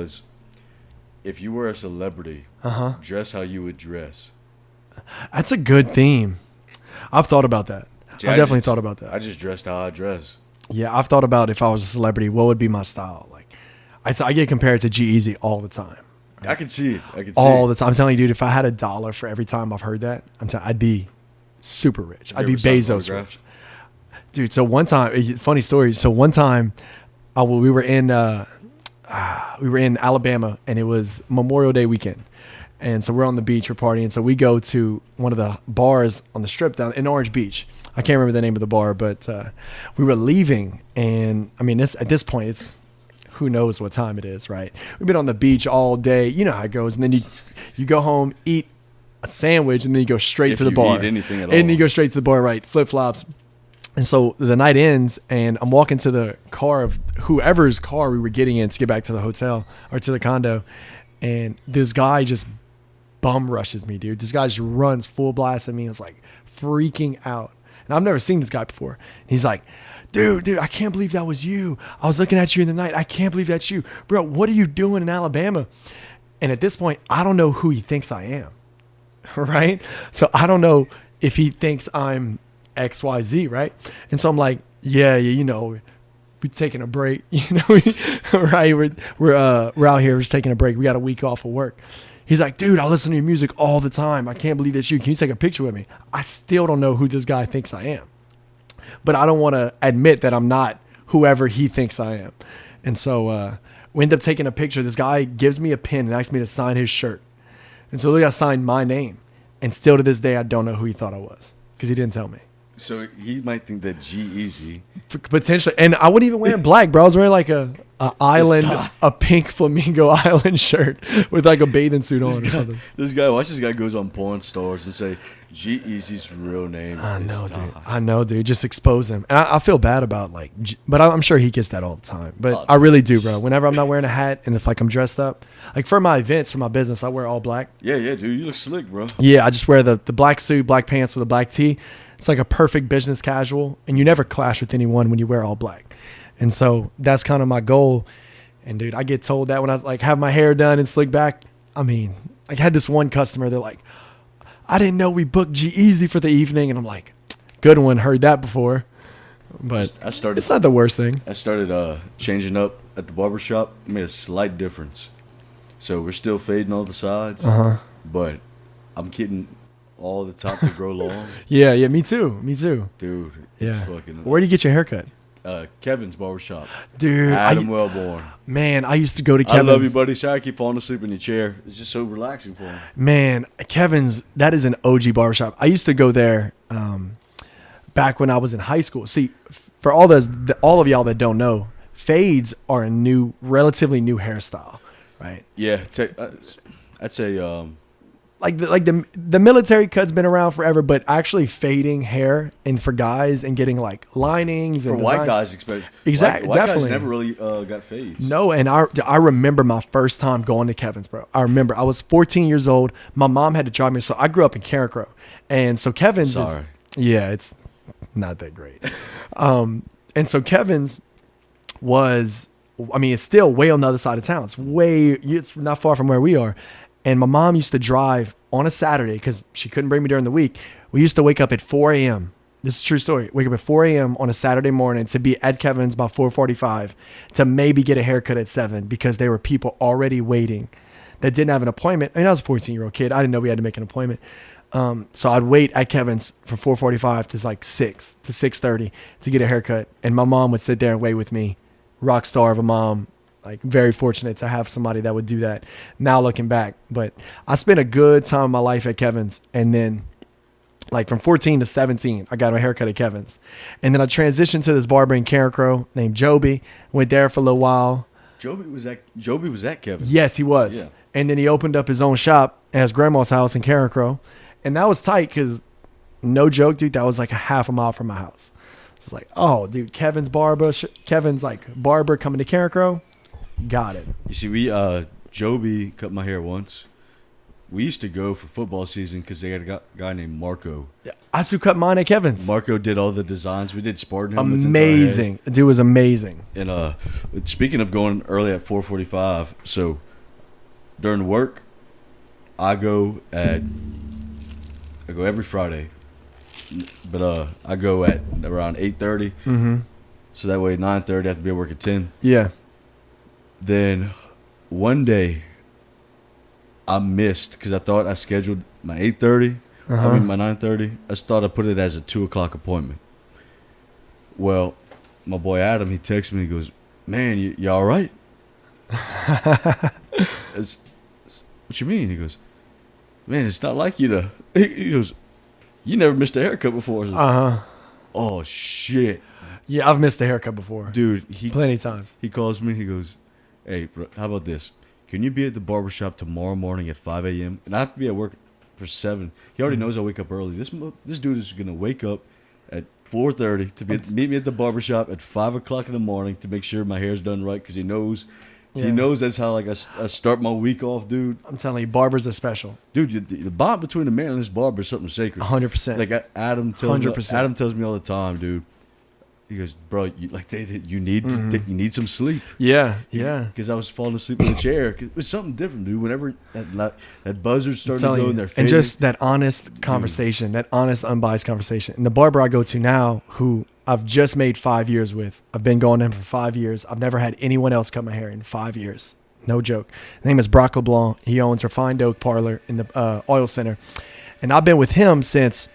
was, if you were a celebrity, dress how you would dress. That's a good theme. I've thought about that. See, I've definitely thought about that. I just dressed how I dress. Yeah, I've thought about if I was a celebrity, what would be my style? Like, I get compared to G-Eazy all the time. Right? I can see it. All the time. I'm telling you, dude, if I had $1 for every time I've heard that, I'd be super rich. I'd be Bezos rich. Dude, so one time, funny story. So one time, we were in Alabama, and it was Memorial Day weekend. And so we're on the beach, we're partying. So we go to one of the bars on the strip down in Orange Beach. I can't remember the name of the bar, but we were leaving. And I mean, at this point, it's who knows what time it is, right? We've been on the beach all day. You know how it goes. And then you go home, eat a sandwich, and then you go straight to the bar. Eat anything at all. And you go straight to the bar, right? Flip-flops. And so the night ends, and I'm walking to the car of whoever's car we were getting in to get back to the hotel or to the condo. And this guy just bum rushes me, dude. This guy just runs full blast at me. I was like freaking out. And I've never seen this guy before. And he's like, dude, I can't believe that was you. I was looking at you in the night. I can't believe that's you. Bro, what are you doing in Alabama? And at this point, I don't know who he thinks I am. Right? So I don't know if he thinks I'm XYZ, right? And so I'm like, yeah, you know, we're taking a break. You know, right? We're out here, we're just taking a break. We got a week off of work. He's like, dude, I listen to your music all the time. I can't believe that's you. Can you take a picture with me? I still don't know who this guy thinks I am. But I don't want to admit that I'm not whoever he thinks I am. And so we end up taking a picture. This guy gives me a pen and asks me to sign his shirt. And so look, I signed my name. And still to this day, I don't know who he thought I was because he didn't tell me. So he might think that G-Eazy. Potentially. And I wasn't even wearing black, bro. I was wearing like a pink flamingo island shirt with like a bathing suit on or something. Watch this guy goes on porn stars and say G-Eazy's real name is Ty. I know, dude. Just expose him. And I feel bad about but I'm sure he gets that all the time. But I really do, bro. Whenever I'm not wearing a hat and if like I'm dressed up, like for my events, for my business, I wear all black. Yeah, dude. You look slick, bro. Yeah, I just wear the black suit, black pants with a black tee. It's like a perfect business casual, and you never clash with anyone when you wear all black. And so that's kind of my goal. And dude, I get told that when I like have my hair done and slick back. I mean, I had this one customer, they're like, I didn't know we booked G-Eazy for the evening. And I'm like, good one, heard that before. But it's not the worst thing. I started changing up at the barber shop. It made a slight difference. So we're still fading all the sides, but I'm getting all the top to grow long. Yeah, me too. Dude, yeah. It's fucking. Where do you get your haircut? Kevin's barbershop. Dude, Adam Wellborn. Man, I used to go to Kevin's. I love you, buddy. Sorry I keep falling asleep in your chair. It's just so relaxing for him. Man, Kevin's, that is an OG barbershop. I used to go there back when I was in high school. See, for all of y'all that don't know, fades are a relatively new hairstyle, right? Yeah, I'd say like the military cut's been around forever, but actually fading hair and for guys and getting like linings and for white guys especially. Exactly, white definitely. Guys never really got fades. No, and I remember my first time going to Kevin's, bro. I remember I was 14 years old. My mom had to drive me, so I grew up in Carencro, and so Kevin's it's not that great. And so Kevin's was, I mean, it's still way on the other side of town. It's not far from where we are. And my mom used to drive on a Saturday because she couldn't bring me during the week. We used to wake up at 4 a.m. This is a true story. Wake up at 4 a.m. on a Saturday morning to be at Kevin's by 4:45 to maybe get a haircut at 7 because there were people already waiting that didn't have an appointment. I mean, I was a 14-year-old kid. I didn't know we had to make an appointment. So I'd wait at Kevin's from 4:45 to like 6 to 6:30 to get a haircut. And my mom would sit there and wait with me. Rock star of a mom. Like very fortunate to have somebody that would do that now looking back. But I spent a good time of my life at Kevin's. And then like from 14 to 17, I got a haircut at Kevin's. And then I transitioned to this barber in Carencro named Joby. Went there for a little while. Joby was at Kevin's. Yes, he was. Yeah. And then he opened up his own shop at his grandma's house in Carencro. And that was tight because no joke, dude, that was like a half a mile from my house. It's like, oh, dude, Kevin's barber coming to Carencro. Got it. You see, Joby cut my hair once. We used to go for football season because they had a guy named Marco. Yeah. That's who cut mine at Kevin's. Marco did all the designs. We did Spartan helmets. Amazing. The dude was amazing. And speaking of going early at 4:45, so during work, I go every Friday, but I go at around 8:30. Mm-hmm. So that way 9:30 I have to be at work at 10. Yeah. Then one day I missed because I thought I scheduled my 8:30. Uh-huh. I mean my 9:30. I just thought I put it as a 2:00 appointment. Well, my boy Adam, he texts me. He goes, "Man, you all right?" What you mean? He goes, "Man, it's not like you to." He goes, "You never missed a haircut before." Oh shit. Yeah, I've missed a haircut before, Dude. plenty of times. He calls me. He goes, "Hey, bro, how about this? Can you be at the barbershop tomorrow morning at 5 a.m.? And I have to be at work for 7. He already knows I wake up early. This dude is gonna wake up at 4:30 to meet me at the barbershop at 5:00 in the morning to make sure my hair's done right because he knows that's how like I start my week off, dude. I'm telling you, barbers are special. Dude, the bond between a man and his barber is something sacred. 100%. Like Adam tells me all the time, dude. He goes, "Bro, you need some sleep." Yeah, yeah. Because I was falling asleep in the chair. It was something different, dude. Whenever that buzzard started to go in there, and just that honest conversation, that honest, unbiased conversation. And the barber I go to now, who I've just made 5 years with, I've been going to him for 5 years. I've never had anyone else cut my hair in 5 years. No joke. His name is Brock LeBlanc. He owns Refined Oak Parlor in the Oil Center. And I've been with him since,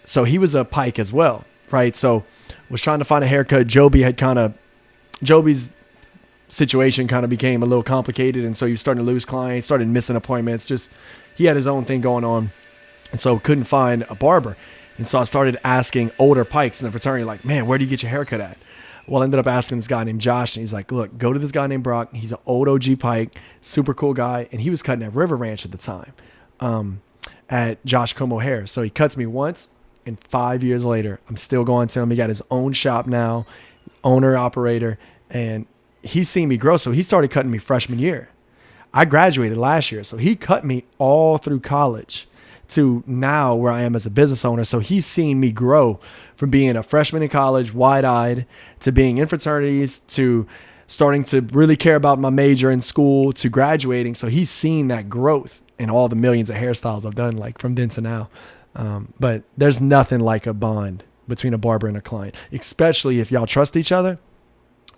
so he was a Pike as well, right? So was trying to find a haircut. Joby's situation kind of became a little complicated. And so he was starting to lose clients, started missing appointments. Just, he had his own thing going on. And so couldn't find a barber. And so I started asking older Pikes in the fraternity, like, "Man, where do you get your haircut at?" Well, I ended up asking this guy named Josh, and he's like, "Look, go to this guy named Brock. He's an old OG Pike, super cool guy." And he was cutting at River Ranch at the time, at Josh Como Hair. So he cuts me once, and 5 years later, I'm still going to him. He got his own shop now, owner, operator, and he's seen me grow. So he started cutting me freshman year. I graduated last year, so he cut me all through college to now where I am as a business owner. So he's seen me grow from being a freshman in college, wide-eyed, to being in fraternities, to starting to really care about my major in school, to graduating. So he's seen that growth in all the millions of hairstyles I've done, like from then to now. But there's nothing like a bond between a barber and a client, especially if y'all trust each other.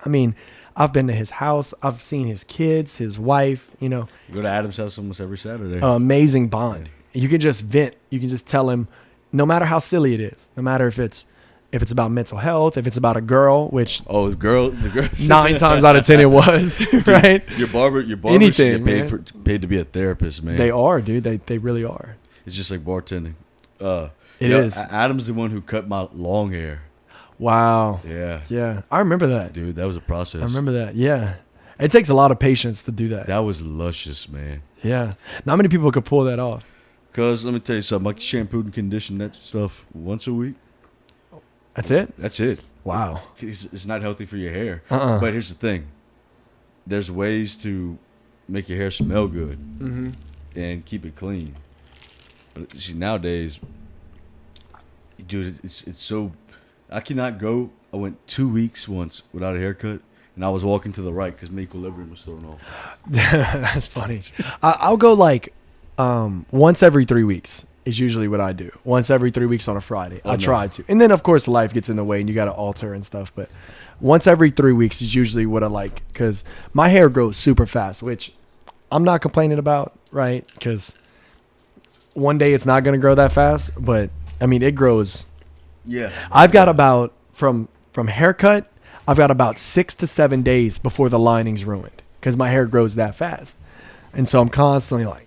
I mean, I've been to his house. I've seen his kids, his wife, You go to Adam's house almost every Saturday. Amazing bond. You can just vent. You can just tell him, no matter how silly it is, no matter if it's about mental health, if it's about a girl, which the girl 9 times out of 10 it was, right? Your barber Anything, should get paid to be a therapist, man. They are, dude. They really are. It's just like bartending. It is. Adam's the one who cut my long hair. Wow. Yeah. Yeah. I remember that. Dude, that was a process. I remember that. Yeah. It takes a lot of patience to do that. That was luscious, man. Yeah. Not many people could pull that off. Because let me tell you something. I shampooed and conditioned that stuff once a week. That's it? That's it. Wow. It's not healthy for your hair. But here's the thing. There's ways to make your hair smell good and keep it clean. But see, nowadays, dude, it's so... I cannot go... I went 2 weeks once without a haircut, and I was walking to the right because my equilibrium was thrown off. That's funny. I'll go like once every 3 weeks is usually what I do. Once every 3 weeks on a Friday. I try to. And then, of course, life gets in the way and you got to alter and stuff. But once every 3 weeks is usually what I like because my hair grows super fast, which I'm not complaining about, right? Because one day it's not going to grow that fast. But, I mean, it grows. Yeah. I've got about, from haircut, I've got about 6 to 7 days before the lining's ruined because my hair grows that fast. And so I'm constantly like,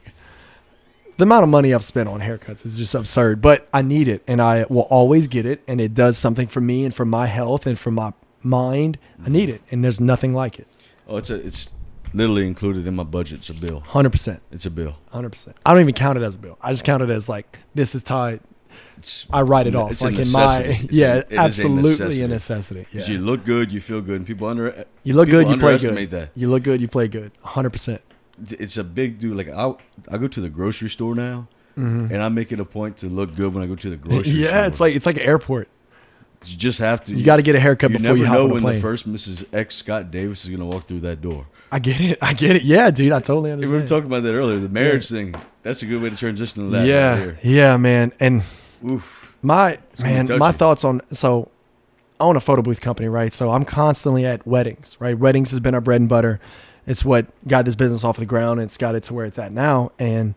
the amount of money I've spent on haircuts is just absurd, but I need it and I will always get it. And it does something for me and for my health and for my mind. I need it. And there's nothing like it. Oh, it's literally included in my budget. It's a bill. 100%. It's a bill. 100%. I don't even count it as a bill. I just count it as like, this is tied. I write it off. It's like a in my, it absolutely a necessity. Yeah. You look good, you feel good, and people you look good, you play underestimate good. that. You look good, you play good. 100%. It's a big dude. Like I go to the grocery store now. and I make it a point to look good when I go to the grocery store. Yeah, it's like an airport. You just have to. You got to get a haircut before you hop on a plane. You never know when the first Mrs. X Scott Davis is going to walk through that door. I get it. Yeah, dude, I totally understand. We were talking about that earlier. The marriage thing. That's a good way to transition to that. Yeah, right here. yeah, man. And Oof. my thoughts on so I own a photo booth company, right? So I'm constantly at weddings, right? Weddings has been our bread and butter. It's what got this business off the ground. It's got it to where it's at now. And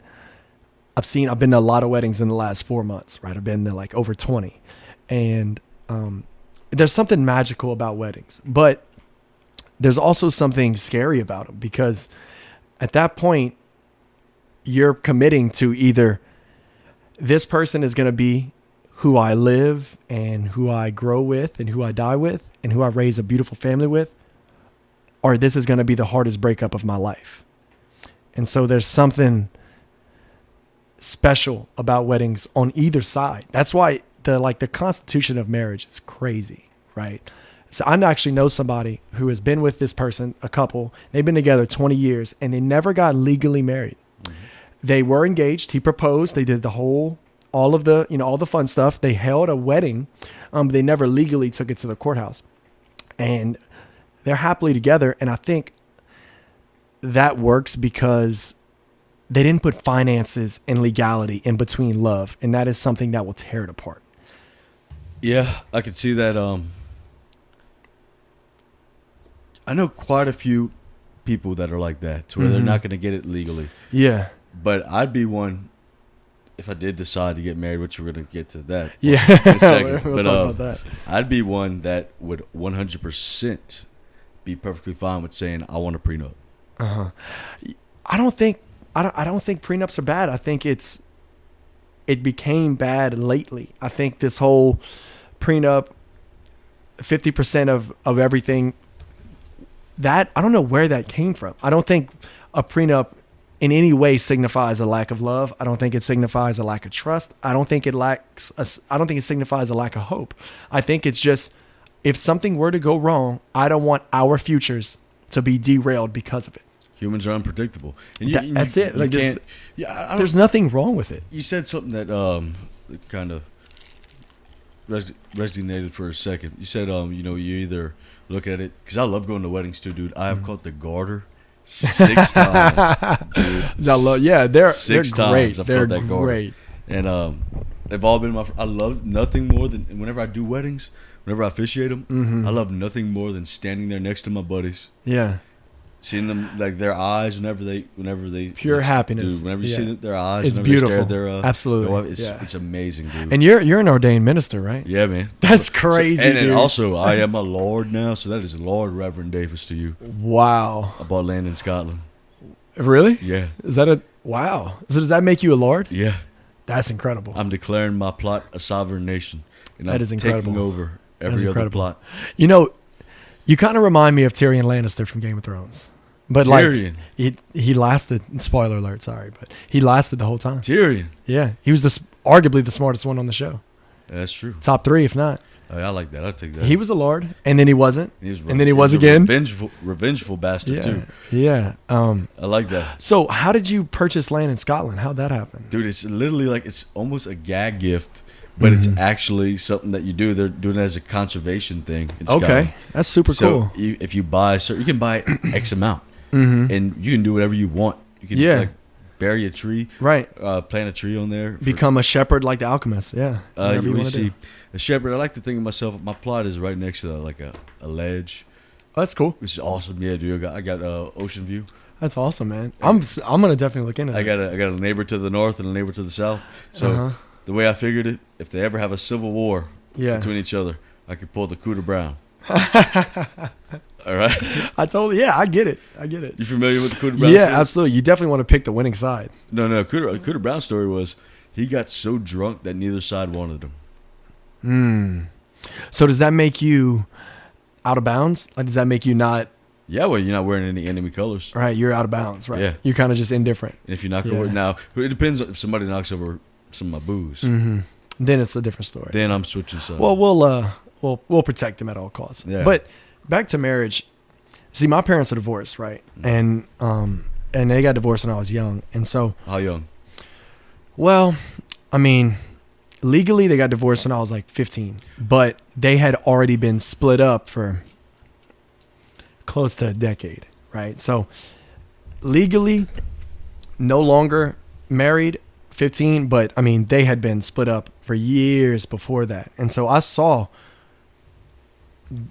I've been to a lot of weddings in the last 4 months, right? I've been to like over 20. And there's something magical about weddings, but there's also something scary about them, because at that point you're committing to either this person is going to be who I live and who I grow with and who I die with and who I raise a beautiful family with, or this is going to be the hardest breakup of my life. And so there's something special about weddings on either side. That's why the constitution of marriage is crazy, right? So I actually know somebody who has been with this person, a couple. They've been together 20 years and they never got legally married. Mm-hmm. They were engaged. He proposed. They did all the fun stuff. They held a wedding, but they never legally took it to the courthouse. And they're happily together. And I think that works because they didn't put finances and legality in between love. And that is something that will tear it apart. Yeah, I could see that. I know quite a few people that are like that, to where they're not going to get it legally. Yeah. But I'd be one, if I did decide to get married, which we're going to get to that. Yeah. In a second. We'll talk about that. I'd be one that would 100% be perfectly fine with saying, I want a prenup. Uh-huh. I don't think prenups are bad. I think it became bad lately. I think this whole prenup, 50% of everything, that I don't know where that came from. I don't think a prenup in any way signifies a lack of love. I don't think it signifies a lack of trust. I don't think it signifies a lack of hope. I think it's just, if something were to go wrong, I don't want our futures to be derailed because of it. Humans are unpredictable. And that's it. Like, there's nothing wrong with it. You said something that kind of resonated for a second. You said you either look at it, because I love going to weddings too, dude. I have caught the garter 6 times, dude. They're 6 great. times I've They're caught that garter. great. And they've all been I love nothing more than, whenever I do weddings, whenever I officiate them, I love nothing more than standing there next to my buddies. Yeah. Seeing them, like, their eyes whenever they pure happiness. Dude, whenever you see their eyes, it's whenever beautiful. they stare at their absolutely. It's amazing, dude. And you're an ordained minister, right? Yeah, man. That's crazy, dude. And dude. also, I am a Lord now, so that is Lord Reverend Davis to you. Wow. I bought land in Scotland. Really? Yeah. Is that wow? So does that make you a Lord? Yeah. That's incredible. I'm declaring my plot a sovereign nation, and that is incredible. Taking over every other plot. You kind of remind me of Tyrion Lannister from Game of Thrones. But Tyrion. Like he lasted. Spoiler alert, sorry, but he lasted the whole time. Tyrion. Yeah, he was arguably the smartest one on the show. That's true. Top 3, if not. I like that. I'll take that. He was a lord, and then he wasn't, and then he was a again. Revengeful bastard too. Yeah. I like that. So, how did you purchase land in Scotland? How'd that happen, dude? It's literally like, it's almost a gag gift, but it's actually something that you do. They're doing it as a conservation thing in Scotland. Okay, that's super cool. If you buy, you can buy X amount. And you can do whatever you want. You can like bury a tree, right? Plant a tree on there. Become a shepherd like the alchemist. Yeah. You see a shepherd. I like to think of myself. My plot is right next to like a ledge. Oh, that's cool. Which is awesome. Yeah, dude. I got ocean view. That's awesome, man. I'm gonna definitely look into that. I got a neighbor to the north and a neighbor to the south. So the way I figured it, if they ever have a civil war between each other, I could pull the coup de Brown. All right. I get it. You familiar with the Cooter Brown story? Absolutely. You definitely want to pick the winning side. No. Cooter Brown's story was, he got so drunk that neither side wanted him. So does that make you out of bounds? Like, does that make you not? Yeah, well, you're not wearing any enemy colors. Right, you're out of bounds, right? Yeah. You're kind of just indifferent. And if you're not going to now, it depends if somebody knocks over some of my booze. Then it's a different story. Then I'm switching sides. Well, we'll protect them at all costs. Yeah. But back to marriage. See, my parents are divorced, right? And they got divorced when I was young. And so how young? Well, I mean, legally they got divorced when I was like 15, but they had already been split up for close to a decade, right? So legally no longer married, 15, but I mean, they had been split up for years before that. And so I saw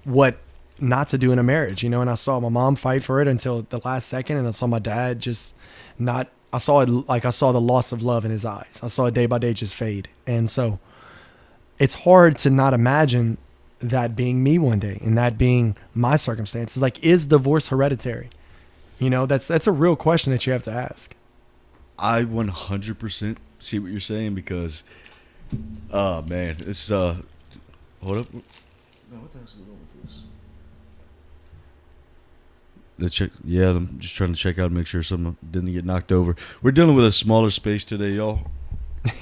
what not to do in a marriage, you know, and I saw my mom fight for it until the last second, and I saw my dad just not, I saw it like I saw the loss of love in his eyes. I saw it day by day just fade. And so it's hard to not imagine that being me one day and that being my circumstances. Like, is divorce hereditary? You know, that's a real question that you have to ask. I 100% see what you're saying because, man, it's hold up. No, what the hell's going on with this? The check. Yeah, I'm just trying to check out and make sure something didn't get knocked over. We're dealing with a smaller space today, y'all.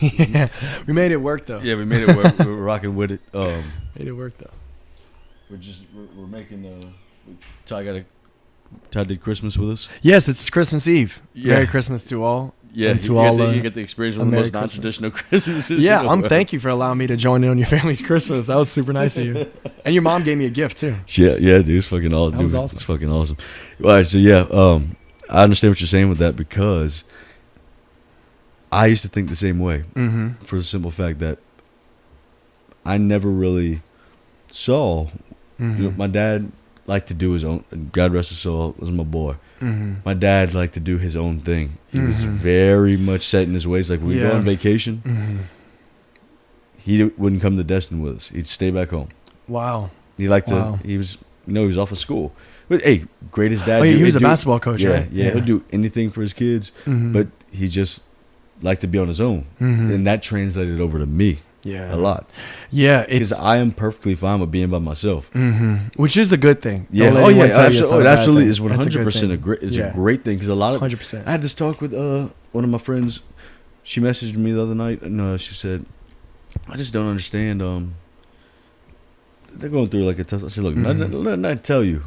Yeah, we made it work though. Yeah, we made it work. We're rocking with it. Made it work though. We're making. Ty did Christmas with us. Yes, it's Christmas Eve. Yeah. Merry Christmas to all. Yeah, and to all. You get the experience one of the most non-traditional Christmases. Yeah, thank you for allowing me to join in on your family's Christmas. That was super nice of you. And your mom gave me a gift too. Yeah, dude, it's fucking awesome. That was dude, awesome. It's fucking awesome. All right, so yeah, I understand what you're saying with that because I used to think the same way for the simple fact that I never really saw. You know, my dad liked to do his own. God rest his soul, was my boy. My dad liked to do his own thing. He was very much set in his ways. Like when we go on vacation, he wouldn't come to Destin with us. He'd stay back home. Wow. He liked to. He was, he was off of school. But hey, greatest dad. Oh, yeah, he was a basketball coach, right? Yeah, he'll do anything for his kids. But he just liked to be on his own, and that translated over to me. Yeah, a lot. Yeah, because I am perfectly fine with being by myself, which is a good thing. Yeah, it absolutely is 100% a great thing because a lot of 100%. I had this talk with one of my friends. She messaged me the other night and she said, "I just don't understand. They're going through like a tough." I said, "Look, nothing I tell you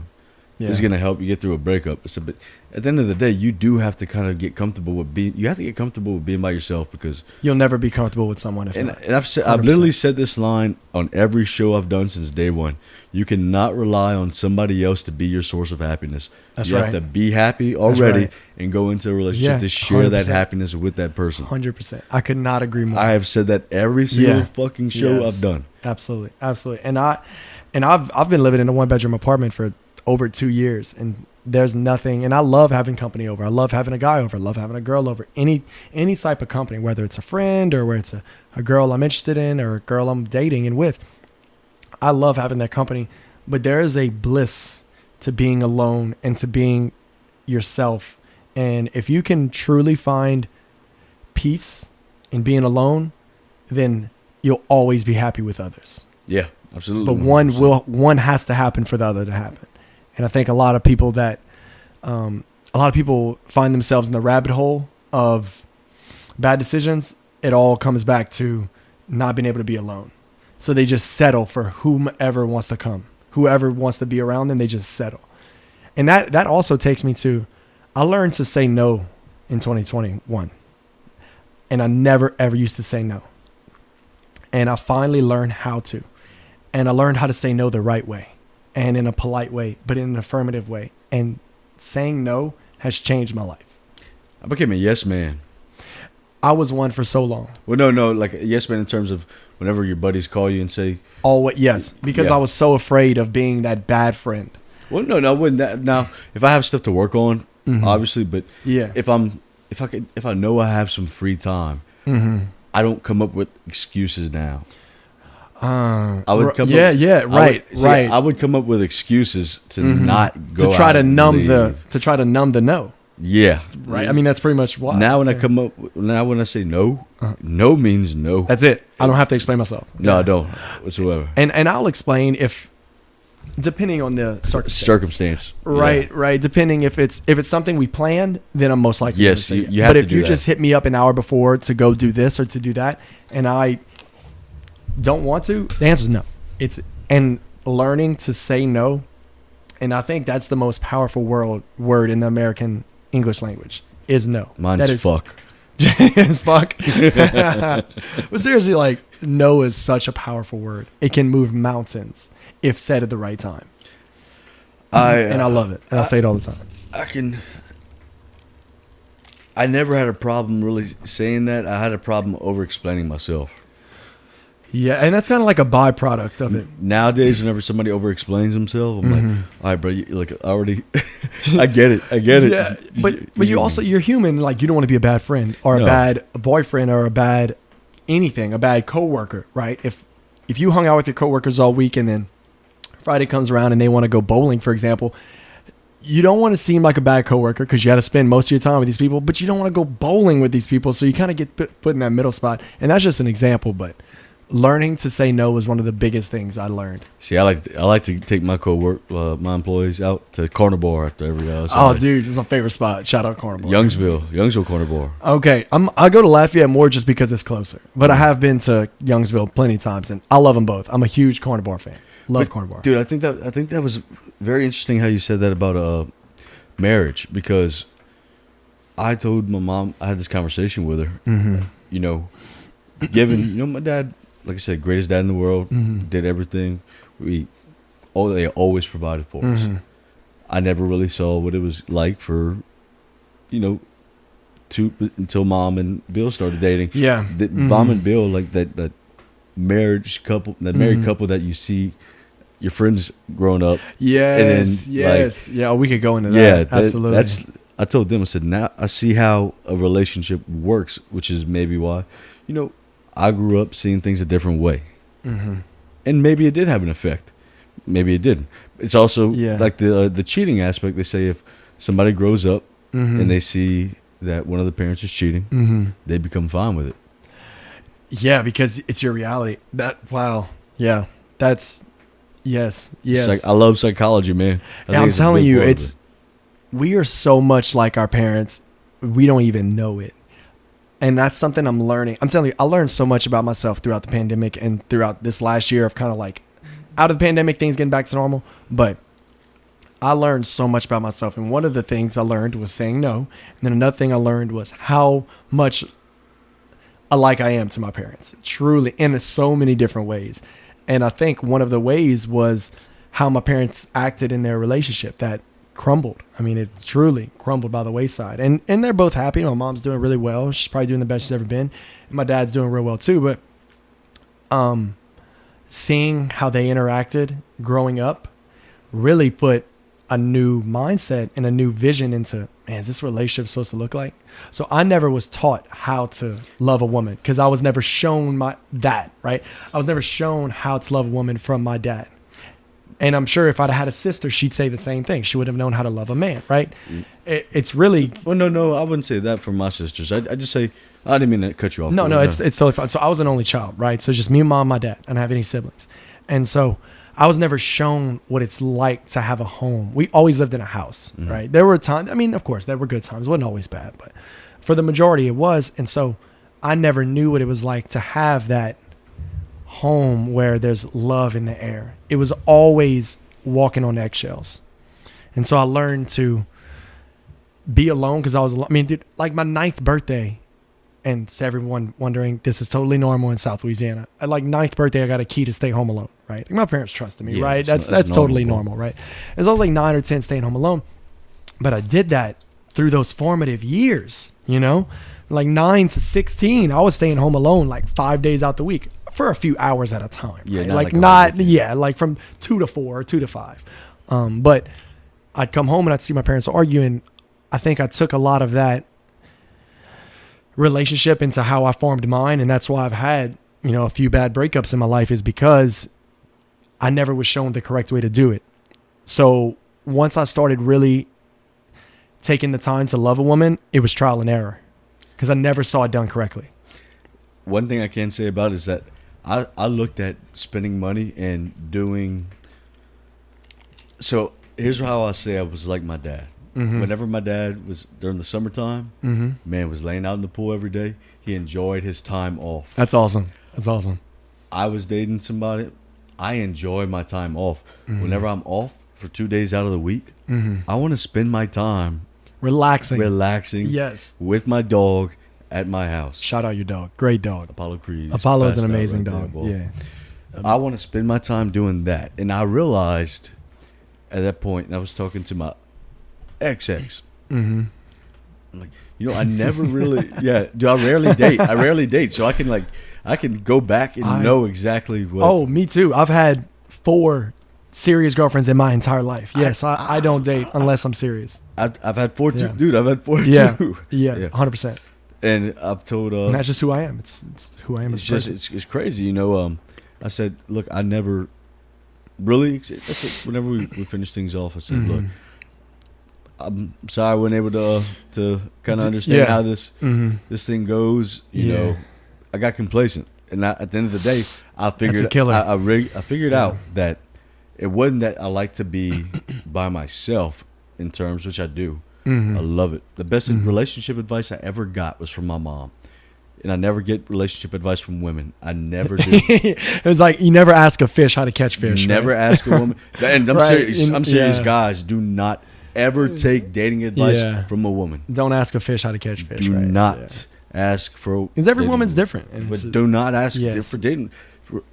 is gonna help you get through a breakup." I said, "But at the end of the day, you do have to kind of get comfortable with being. You have to get comfortable with being by yourself because you'll never be comfortable with someone if not." And I've literally said this line on every show I've done since day one. You cannot rely on somebody else to be your source of happiness. That's you right. have to be happy already and go into a relationship to share 100%. that happiness with that person. 100%. I could not agree more. I have said that every single fucking show I've done. Absolutely, absolutely. And I've been living in a 1-bedroom apartment for over 2 years, and there's nothing, and I love having company over. I love having a guy over. I love having a girl over. Any type of company, whether it's a friend or where it's a girl I'm interested in or a girl I'm dating and with. I love having that company, but there is a bliss to being alone and to being yourself. And if you can truly find peace in being alone, then you'll always be happy with others. Yeah, absolutely. But one has to happen for the other to happen. And I think a lot of people find themselves in the rabbit hole of bad decisions. It all comes back to not being able to be alone. So they just settle for whomever wants to come, whoever wants to be around them. They just settle. And that also takes me to, I learned to say no in 2021. And I never, ever used to say no. And I finally learned how to. And I learned how to say no the right way. And in a polite way, but in an affirmative way. And saying no has changed my life. I became a yes man. I was one for so long. Well, no, like a yes man in terms of whenever your buddies call you and say... Yes, because I was so afraid of being that bad friend. Well, no, I wouldn't. Now, if I have stuff to work on, obviously, but if I know I have some free time, I don't come up with excuses now. I would come right. I would come up with excuses to not go to try out to and numb leave. the no. Yeah. Right. I mean, that's pretty much why. Now when I say no, no means no. That's it. I don't have to explain myself. No, I don't whatsoever. And I'll explain if, depending on the circumstance. Right, right. Depending if it's something we planned, then I'm most likely yes, to say you have to do that. But if you just hit me up an hour before to go do this or to do that, and I don't want to, the answer is no. And learning to say no, and I think that's the most powerful word in the American English language is no. Mine's fuck. as fuck. But seriously, like, no is such a powerful word. It can move mountains if said at the right time. And I love it. And I say it all the time. I never had a problem really saying that. I had a problem over explaining myself. Yeah, and that's kind of like a byproduct of it. Nowadays, whenever somebody over explains themselves, I'm like, all right, bro, I already, I get it. Yeah, but you're human. Like, you don't want to be a bad friend or a bad boyfriend or a bad anything, a bad coworker, right? If you hung out with your coworkers all week and then Friday comes around and they want to go bowling, for example, you don't want to seem like a bad coworker because you had to spend most of your time with these people, but you don't want to go bowling with these people. So you kind of get put in that middle spot. And that's just an example, but learning to say no was one of the biggest things I learned. See, I like to take my my employees out to Corner Bar after every hour. Oh, dude, it's my favorite spot. Shout out Corner Bar. Youngsville Corner Bar. Okay, I go to Lafayette more just because it's closer, but I have been to Youngsville plenty of times, and I love them both. I'm a huge Corner Bar fan. Love Corner Bar, dude. I think that was very interesting how you said that about marriage, because I told my mom, I had this conversation with her. You know, given my dad, like I said, greatest dad in the world, did everything. They always provided for us. I never really saw what it was like for, until Mom and Bill started dating. Yeah, Mom and Bill, like that marriage couple, that married couple that you see your friends growing up. Yes, yes, yeah. We could go into that. Yeah, absolutely. I told them, I said, now I see how a relationship works, which is maybe why, I grew up seeing things a different way. And maybe it did have an effect. Maybe it didn't. It's also like the cheating aspect. They say if somebody grows up and they see that one of the parents is cheating, they become fine with it. Yeah, because it's your reality. Wow. Yeah, that's yes. I love psychology, man. I'm telling you, we are so much like our parents. We don't even know it. And that's something I'm learning. I'm telling you, I learned so much about myself throughout the pandemic and throughout this last year of kind of like out of the pandemic, things getting back to normal. But I learned so much about myself. And one of the things I learned was saying no. And then another thing I learned was how much alike I am to my parents, truly, in so many different ways. And I think one of the ways was how my parents acted in their relationship that crumbled. I mean, it truly crumbled by the wayside. And they're both happy. My mom's doing really well. She's probably doing the best she's ever been. And my dad's doing real well too. But seeing how they interacted growing up really put a new mindset and a new vision into, man, is this relationship supposed to look like? So I never was taught how to love a woman because I was never shown that, right? I was never shown how to love a woman from my dad. And I'm sure if I'd had a sister, she'd say the same thing. She would have known how to love a man, right? It's really... Well, no, I wouldn't say that for my sisters. I just say, I didn't mean to cut you off. No, it's totally fine. So I was an only child, right? So just me, mom, my dad. I don't have any siblings. And so I was never shown what it's like to have a home. We always lived in a house, right? There were times, I mean, of course, there were good times. It wasn't always bad, but for the majority it was. And so I never knew what it was like to have that home where there's love in the air. It was always walking on eggshells. And so I learned to be alone because I was alone. I mean, dude, like my 9th birthday, and to everyone wondering, this is totally normal in South Louisiana. At like 9th birthday, I got a key to stay home alone, right? Like my parents trusted me, right? That's totally normal, right? As I was like 9 or 10 staying home alone. But I did that through those formative years, like 9 to 16, I was staying home alone like 5 days out the week for a few hours at a time. Yeah, right? Like from 2 to 4 or 2 to 5. But I'd come home and I'd see my parents arguing. I think I took a lot of that relationship into how I formed mine. And that's why I've had, a few bad breakups in my life, is because I never was shown the correct way to do it. So once I started really taking the time to love a woman, it was trial and error because I never saw it done correctly. One thing I can say about it is that I looked at spending money and doing. So here's how I say I was like my dad. Whenever my dad was during the summertime, man, was laying out in the pool every day. He enjoyed his time off. That's awesome. I was dating somebody. I enjoy my time off. Whenever I'm off for 2 days out of the week, I want to spend my time relaxing. Yes, with my dog at my house. Shout out your dog. Great dog. Apollo Creed. Apollo is an passed out amazing right there, dog. boy. Yeah. I want to spend my time doing that. And I realized at that point, and I was talking to my ex. Mm-hmm. I'm like, I never really, dude, I rarely date. So I can go back and know exactly what. Oh, me too. I've had 4 serious girlfriends in my entire life. Yes, I don't date unless I'm serious. I've had 4 too. Yeah. Dude, I've had 4 Yeah. too. Yeah, 100%. And I've told, And that's just who I am. It's who I am as a person. it's crazy. I said, look, I never really, whenever we finish things off, I said, look, I'm sorry I wasn't able to kind of understand how this thing goes. You know, I got complacent, and at the end of the day, I figured That's a killer. I figured out that it wasn't that I like to be by myself in terms, which I do. I love it. The best relationship advice I ever got was from my mom. And I never get relationship advice from women. I never do. It's like you never ask a fish how to catch fish. Never ask a woman. And I'm serious. I'm serious, guys. Do not ever take dating advice from a woman. Don't ask a fish how to catch fish. Do not ask for. Because every woman's different. But do not ask for dating.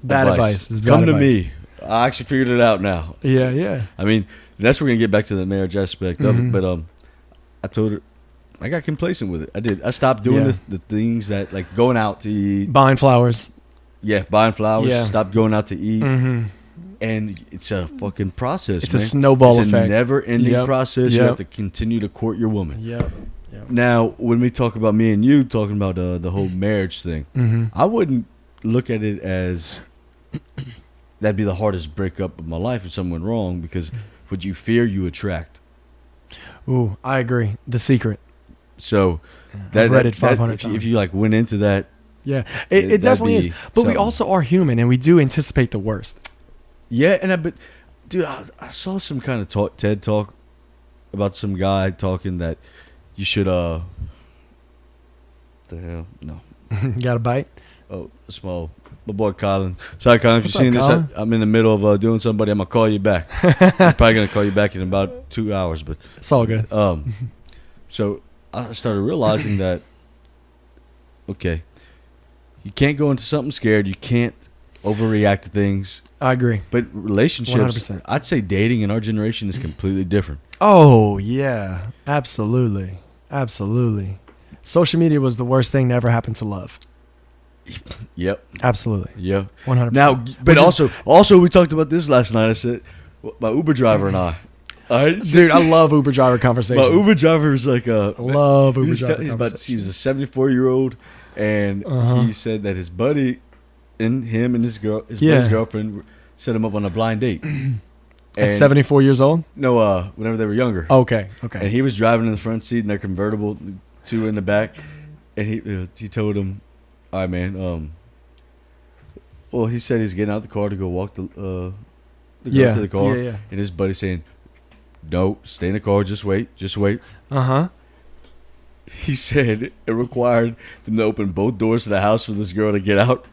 Bad advice. Is bad Come advice. to me. I actually figured it out now. Yeah. I mean, that's where we're gonna get back to the marriage aspect of it. But I told her. I got complacent with it. I did. I stopped doing the things that, like, going out to eat. Buying flowers. Yeah, buying flowers. Yeah. Stopped going out to eat. And it's a fucking process, It's a snowball effect. It's a never-ending process. You Yep. have to continue to court your woman. Yep. Now, when we talk about me and you talking about the whole marriage thing, I wouldn't look at it as that'd be the hardest breakup of my life if something went wrong, because what you fear, you attract. Ooh, I agree. The Secret. So I've read it 500 times. If you like went into that, Yeah, it definitely is. But we something. also are human, and we do anticipate the worst. yeah, but dude, I saw some kind of TED talk about some guy talking that you should the hell no. Got a bite? Oh, small. My boy Colin. Sorry, Colin, if What's you're seeing up, this, Colin? I'm in the middle of doing somebody. I'm gonna call you back. I'm probably gonna call you back in about 2 hours, but It's all good. so I started realizing that okay, you can't go into something scared. You can't overreact to things. I agree. But relationships, 100%. I'd say dating in our generation is completely different. Oh, yeah. Absolutely. Social media was the worst thing that ever happened to love. Yep. Absolutely. Yep. 100%. Now, but also we talked about this last night. I said my Uber driver and I. All right, Dude, I love Uber driver conversations. my Uber driver is like a. I love Uber He's driver he conversations. was a 74-year-old, and he said that his buddy, and him and his buddy's girlfriend, set him up on a blind date. At 74 years old? No, whenever they were younger. Okay. And he was driving in the front seat in their convertible, 2 in the back, and he told him, "All right, man. Well, he said he's getting out the car to go walk the girl to the car, Yeah. and his buddy saying, "No, stay in the car. Just wait. Uh-huh. He said it required them to open both doors to the house for this girl to get out.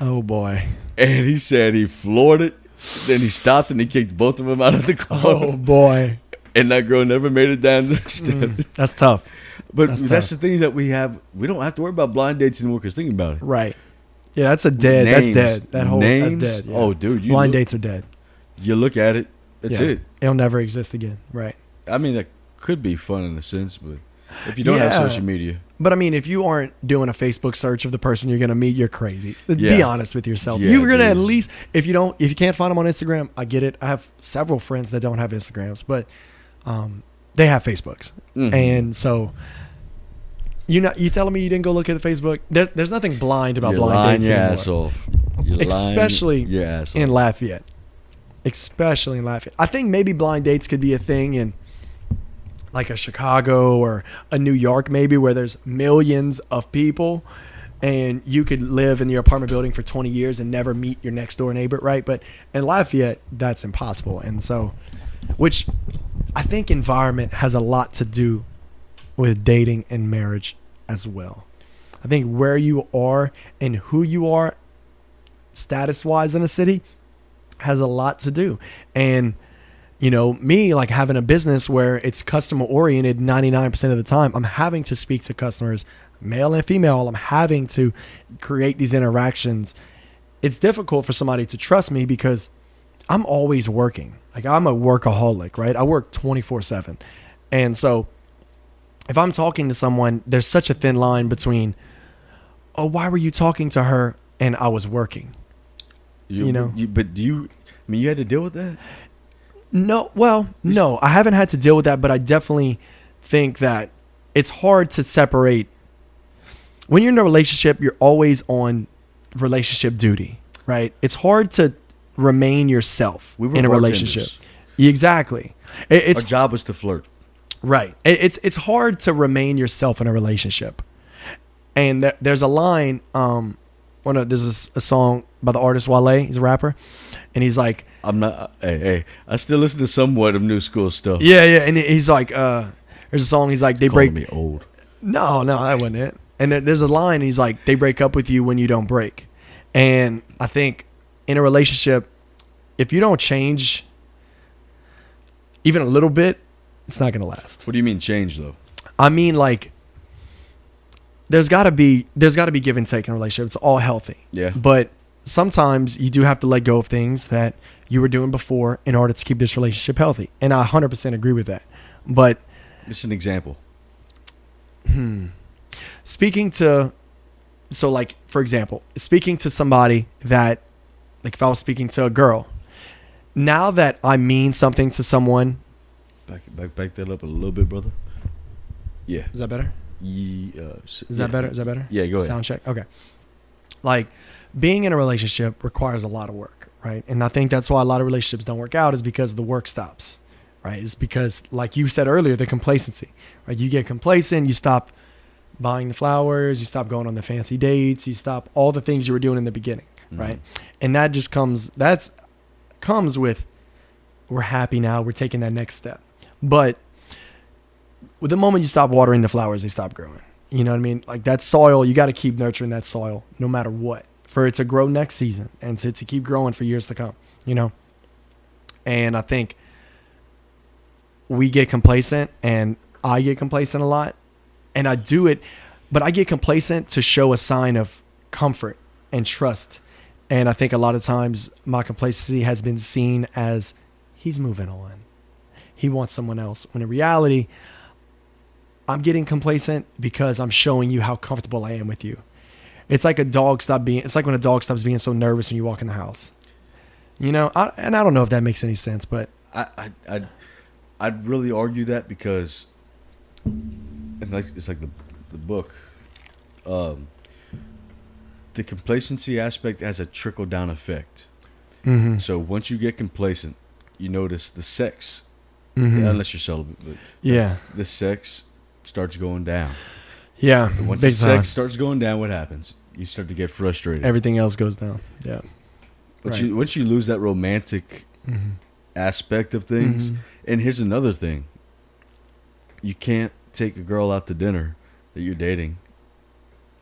Oh, boy. And he said he floored it. Then he stopped and he kicked both of them out of the car. Oh, boy. And that girl never made it down the step. That's tough. But That's that's tough. the thing that we have. We don't have to worry about blind dates anymore, because think about it. Right. Yeah, that's a dead. Names. That's dead. That whole Names? that's dead. Yeah. Oh, dude. Blind dates are dead. You look at it. That's it. It'll never exist again. Right. I mean, that could be fun in a sense, but if you don't have social media. But I mean, if you aren't doing a Facebook search of the person you're going to meet, you're crazy. Be Yeah. honest with yourself. Yeah, You're going to dude. at least, if you can't find them on Instagram, I get it. I have several friends that don't have Instagrams, but they have Facebooks. Mhm. And so you telling me you didn't go look at the Facebook? There's nothing blind about You're blind lying dates your anymore. ass off. You're lying Especially your ass off. in Lafayette. I think maybe blind dates could be a thing in like a Chicago or a New York, maybe, where there's millions of people and you could live in your apartment building for 20 years and never meet your next door neighbor, right? But in Lafayette, that's impossible. And so, which I think environment has a lot to do with dating and marriage as well. I think where you are and who you are status-wise in a city has a lot to do. And me, like, having a business where it's customer oriented 99% of the time, I'm having to speak to customers male and female, I'm having to create these interactions. It's difficult for somebody to trust me because I'm always working. Like, I'm a workaholic, right? I work 24/7. And so if I'm talking to someone, there's such a thin line between, oh, why were you talking to her? And I was working. You know? But do you, I mean, you had to deal with that? No, well, no, I haven't had to deal with that, but I definitely think that it's hard to separate. When you're in a relationship, you're always on relationship duty, right? It's hard to remain yourself in a relationship. Exactly. Our job was to flirt. Right. It's hard to remain yourself in a relationship. And there's a line, there's a song by the artist Wale, he's a rapper, and he's like, hey, I still listen to somewhat of new school stuff. Yeah, and he's like, there's a song, he's like, they break me old. No, that wasn't it. And there's a line, and he's like, they break up with you when you don't break. And I think in a relationship, if you don't change even a little bit, it's not going to last. What do you mean change, though? I mean, like, there's got to be give and take in a relationship. It's all healthy. Yeah. But sometimes you do have to let go of things that you were doing before in order to keep this relationship healthy. And I 100% agree with that. But just an example. For example, speaking to somebody that, like, if I was speaking to a girl, now that I mean something to someone. Back that up a little bit, brother. Yeah. Is that better? Is that better? Yeah, go ahead. Sound check. Okay. Like, being in a relationship requires a lot of work, right? And I think that's why a lot of relationships don't work out, is because the work stops, right? It's because, like you said earlier, the complacency, right? You get complacent, you stop buying the flowers, you stop going on the fancy dates, you stop all the things you were doing in the beginning, right? And that just comes with, we're happy now, we're taking that next step. But with the moment you stop watering the flowers, they stop growing. You know what I mean? Like, that soil, you got to keep nurturing that soil no matter what, for it to grow next season and to keep growing for years to come, you know? And I think we get complacent, and I get complacent a lot, and I do it, but I get complacent to show a sign of comfort and trust. And I think a lot of times my complacency has been seen as, he's moving on, he wants someone else. When in reality, I'm getting complacent because I'm showing you how comfortable I am with you. It's like when a dog stops being so nervous when you walk in the house. You know, I don't know if that makes any sense, but I'd really argue that, because, and it's like the book, the complacency aspect has a trickle down effect. Mm-hmm. So once you get complacent, you notice the sex, unless you're celibate, but the sex starts going down. Yeah. And once the sex starts going down, what happens? You start to get frustrated. Everything else goes down. Yeah. Once you lose that romantic aspect of things, and here's another thing: you can't take a girl out to dinner that you're dating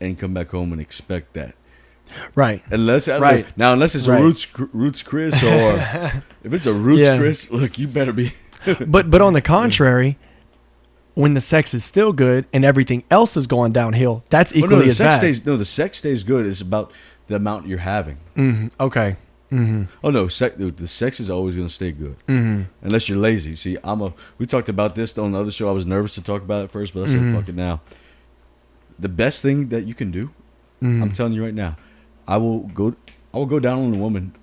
and come back home and expect that. Right. Unless it's a Roots Chris, or if it's a Roots Chris, look, you better be. but on the contrary, when the sex is still good and everything else is going downhill, that's equally as bad. The sex stays good. It's about the amount you're having. Okay. Oh no, the sex is always going to stay good, unless you're lazy. See, we talked about this on the other show. I was nervous to talk about it first, but I said, fuck it now. The best thing that you can do, I'm telling you right now, I will go down on a woman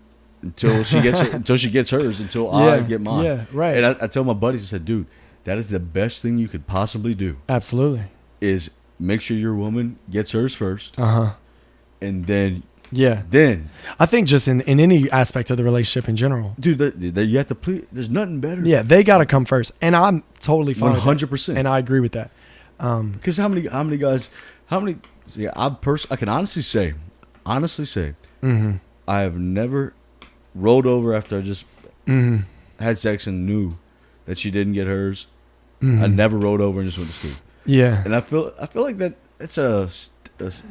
until she gets hers, until I get mine. Yeah, right. And I tell my buddies, I said, dude, that is the best thing you could possibly do. Absolutely. Is make sure your woman gets hers first. And then. Yeah. Then. I think just in any aspect of the relationship in general. Dude, you have to please. There's nothing better. Yeah, they got to come first. And I'm totally fine 100%. And I agree with that. Because how many guys, I can honestly say, I have never rolled over after I just had sex and knew that she didn't get hers. I never rolled over and just went to sleep. Yeah. And I feel like that it's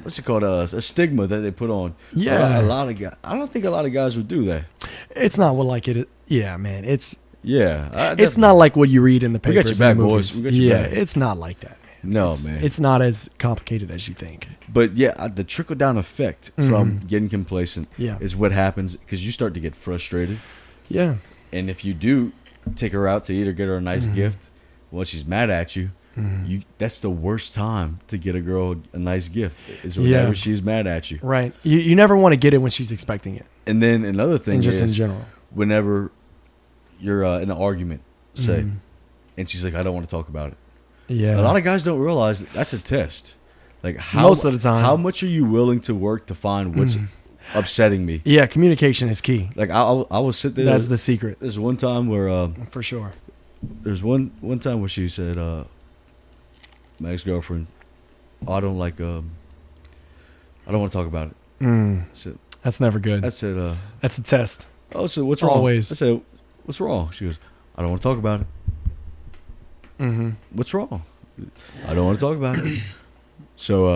what's it called, a stigma that they put on. Yeah. A lot of guys. I don't think a lot of guys would do that. It's not what like it. Yeah, man. Yeah. It's not like what you read in the papers. We got your back, boys. We got your back. It's not like that, man. No, it's, man. It's not as complicated as you think. But yeah, the trickle down effect from getting complacent Yeah. is what happens because you start to get frustrated. Yeah. And if you do take her out to eat or get her a nice gift, well, she's mad at you. That's the worst time to get a girl a nice gift is whenever she's mad at you. Right. You never want to get it when she's expecting it. And then another thing And just is in general. whenever you're in an argument, say, and she's like, I don't want to talk about it. Yeah. A lot of guys don't realize that's a test. Like how Most of the time. how much are you willing to work to find what's upsetting me? Yeah, communication is key. Like I will sit there. That's the secret. There's one time where For sure. there's one time where she said, my ex-girlfriend, I don't want to talk about it. I said, That's never good. I said, That's a test. oh, so what's wrong? Always. I said, what's wrong? She goes, I don't want to talk about it. What's wrong? I don't want to talk about it. So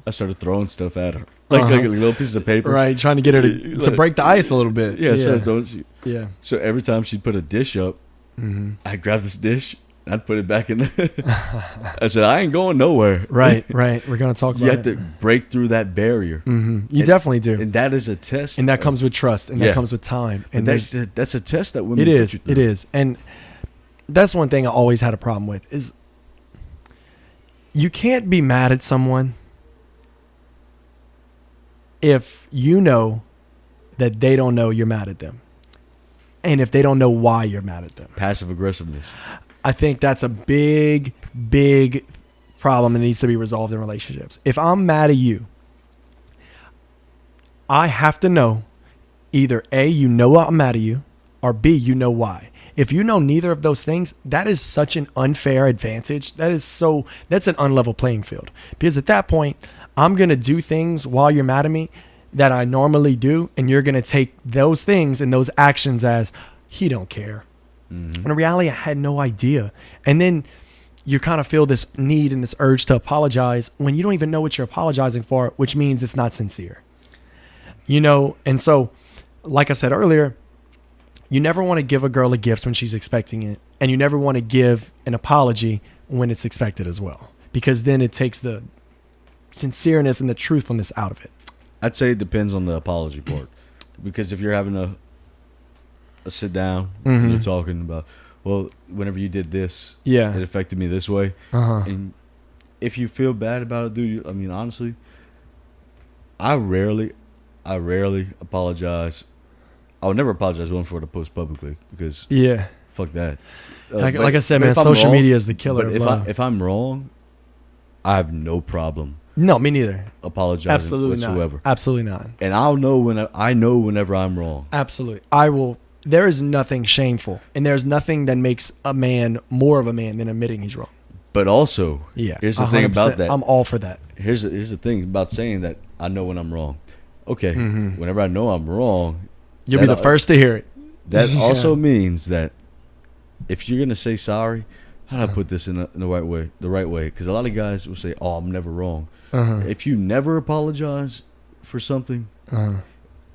I started throwing stuff at her, like little pieces of paper. Right, trying to get her to break the ice a little bit. Yeah. Yeah. So every time she'd put a dish up, I'd grab this dish, I'd put it back in there. I said, I ain't going nowhere. Right. We're going to talk about You it. have to break through that barrier. You definitely do. And that is a test. And that comes with trust, and that comes with time. And that's a test that women it put is. you through. It is. And that's one thing I always had a problem with is you can't be mad at someone if you know that they don't know you're mad at them. And if they don't know why you're mad at them. Passive aggressiveness. I think that's a big, big problem that needs to be resolved in relationships. If I'm mad at you, I have to know either A, you know I'm mad at you, or B, you know why. If you know neither of those things, that is such an unfair advantage. That's an unlevel playing field. Because at that point, I'm going to do things while you're mad at me that I normally do, and you're going to take those things and those actions as, he don't care. In reality, I had no idea. And then you kind of feel this need and this urge to apologize when you don't even know what you're apologizing for, which means it's not sincere. And so, like I said earlier, you never want to give a girl a gift when she's expecting it. And you never want to give an apology when it's expected as well. Because then it takes the sincereness and the truthfulness out of it. I'd say it depends on the apology part. Because if you're having a sit down and you're talking about, well, whenever you did this, it affected me this way. And if you feel bad about it, dude, I mean, honestly, I rarely apologize. I would never apologize to one for to post publicly because fuck that. Like I said, man, social media is the killer. But if I'm wrong, I have no problem. No, me neither. Apologizing Absolutely whatsoever. not. Absolutely not. And I'll know I know whenever I'm wrong. Absolutely. I will. There is nothing shameful, and there's nothing that makes a man more of a man than admitting he's wrong. But also, here's the thing about that. I'm all for that. Here's the thing about saying that I know when I'm wrong. Okay, whenever I know I'm wrong, you'll be the first to hear it. That also means that if you're gonna say sorry, how do I put this in the right way? The right way, because a lot of guys will say, "Oh, I'm never wrong." If you never apologize for something,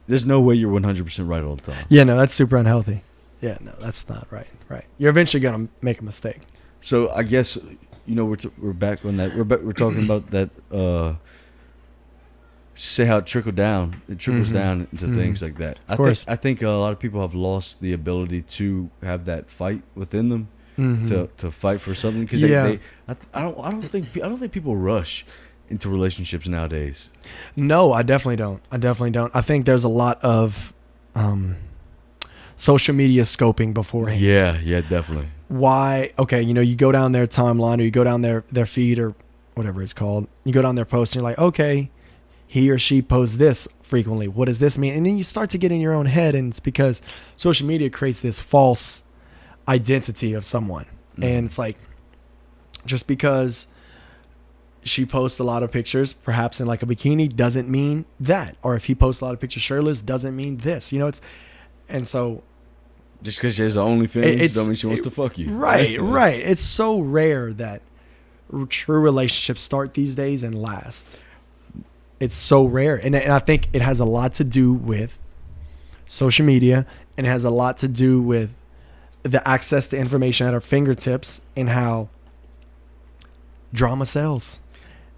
there's no way you're 100% right all the time. Yeah, no, that's super unhealthy. Yeah, no, that's not right. Right, you're eventually gonna make a mistake. So I guess we're back on that. We're talking about that. Say how it trickled down. It trickles down into things like that. I think a lot of people have lost the ability to have that fight within them to fight for something because I don't think people rush into relationships nowadays. No, I definitely don't. I think there's a lot of social media scoping beforehand. Yeah, definitely. Why? Okay, you go down their timeline or you go down their feed or whatever it's called. You go down their post and you're like, okay, he or she posts this frequently. What does this mean? And then you start to get in your own head, and it's because social media creates this false identity of someone. And it's like, just because she posts a lot of pictures, perhaps in like a bikini, doesn't mean that. Or if he posts a lot of pictures shirtless, doesn't mean this. And so just because she has OnlyFans don't mean she wants to fuck you. Right. It's so rare that true relationships start these days and last. It's so rare. And I think it has a lot to do with social media, and it has a lot to do with the access to information at our fingertips and how drama sells.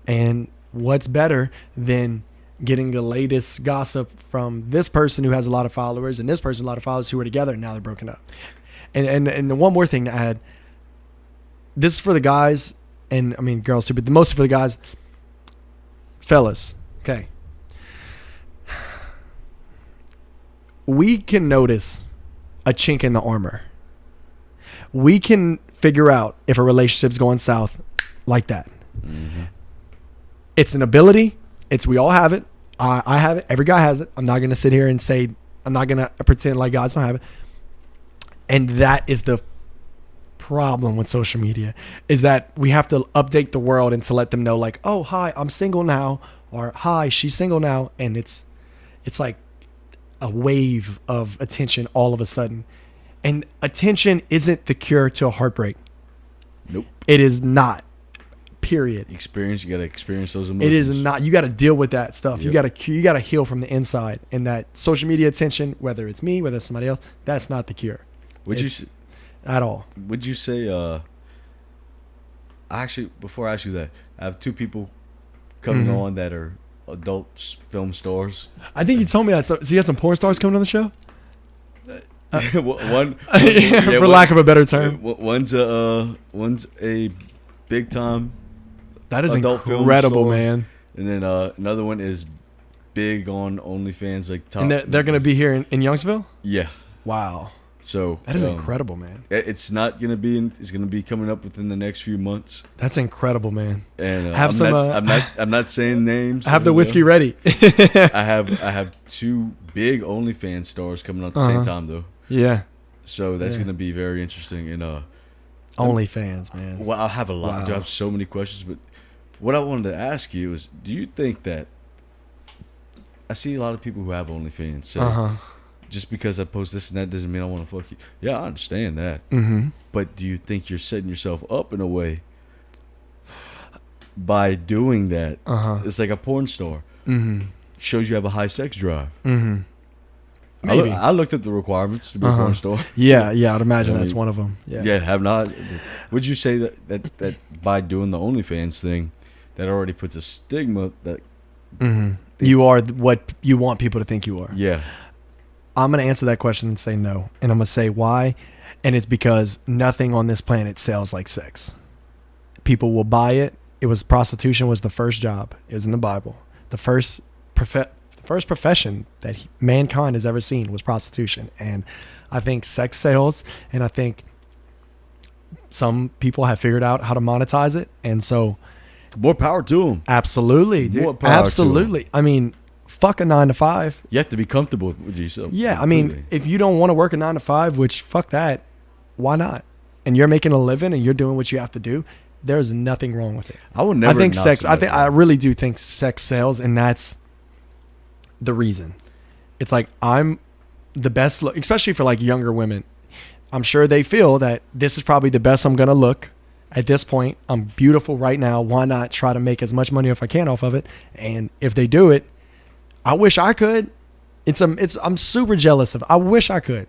And what's better than getting the latest gossip from this person who has a lot of followers and this person a lot of followers who are together and now they're broken up. And one more thing to add. This is for the guys, and I mean girls too, but the most for the guys. Fellas, okay. We can notice a chink in the armor. We can figure out if a relationship's going south like that. Mm-hmm. It's an ability. We all have it. I have it. Every guy has it. I'm not going to sit here and say, I'm not going to pretend like guys don't have it. And that is the problem with social media, is that we have to update the world and to let them know like, oh, hi, I'm single now, or hi, she's single now. And it's like a wave of attention all of a sudden. And attention isn't the cure to a heartbreak. Nope. It is not. Period. You got to experience those emotions. It is not. You got to deal with that stuff. Yep. You got to heal from the inside. And that social media attention, whether it's me, whether it's somebody else, that's not the cure. At all. Would you say, actually, before I ask you that, I have two people coming on that are adult film stars. I think you told me that. So you have some porn stars coming on the show? For lack of a better term. One's a big time. That is incredible, man. And then another one is big on OnlyFans, like top. And they're going to be here in Youngsville? Yeah. Wow. So that is incredible, man. It's not going to be. It's going to be coming up within the next few months. That's incredible, man. And I'm not saying names. Have the whiskey ready. I have two big OnlyFans stars coming out at the same time though. Yeah. So that's going to be very interesting. And OnlyFans, man. Well, I have a lot. I have so many questions, but what I wanted to ask you is, do you think that I see a lot of people who have OnlyFans say, just because I post this and that doesn't mean I want to fuck you? Yeah, I understand that. Mm-hmm. But do you think you're setting yourself up in a way by doing that? It's like a porn star. Mm-hmm. Shows you have a high sex drive. Mm-hmm. Maybe. I looked at the requirements to be a porn star. Yeah, I'd imagine that's one of them. Yeah, have not. Would you say that by doing the OnlyFans thing, that already puts a stigma that you are what you want people to think you are? Yeah. I'm going to answer that question and say no. And I'm going to say why. And it's because nothing on this planet sells like sex. People will buy it. Prostitution was the first job. It was in the Bible. The first profession that mankind has ever seen was prostitution. And I think sex sells. And I think some people have figured out how to monetize it. And so more power to them. Absolutely, dude. More power absolutely. To them. I mean, fuck a 9-to-5. You have to be comfortable with yourself. Yeah, completely. I mean, if you don't want to work a 9-to-5, which fuck that, why not? And you're making a living and you're doing what you have to do, there's nothing wrong with it. I would never. I think sex. I really do think sex sells, and that's the reason. It's like I'm the best look, especially for like younger women. I'm sure they feel that this is probably the best I'm gonna look. At this point, I'm beautiful right now. Why not try to make as much money if I can off of it? And if they do it, I wish I could. I'm super jealous of it. I wish I could.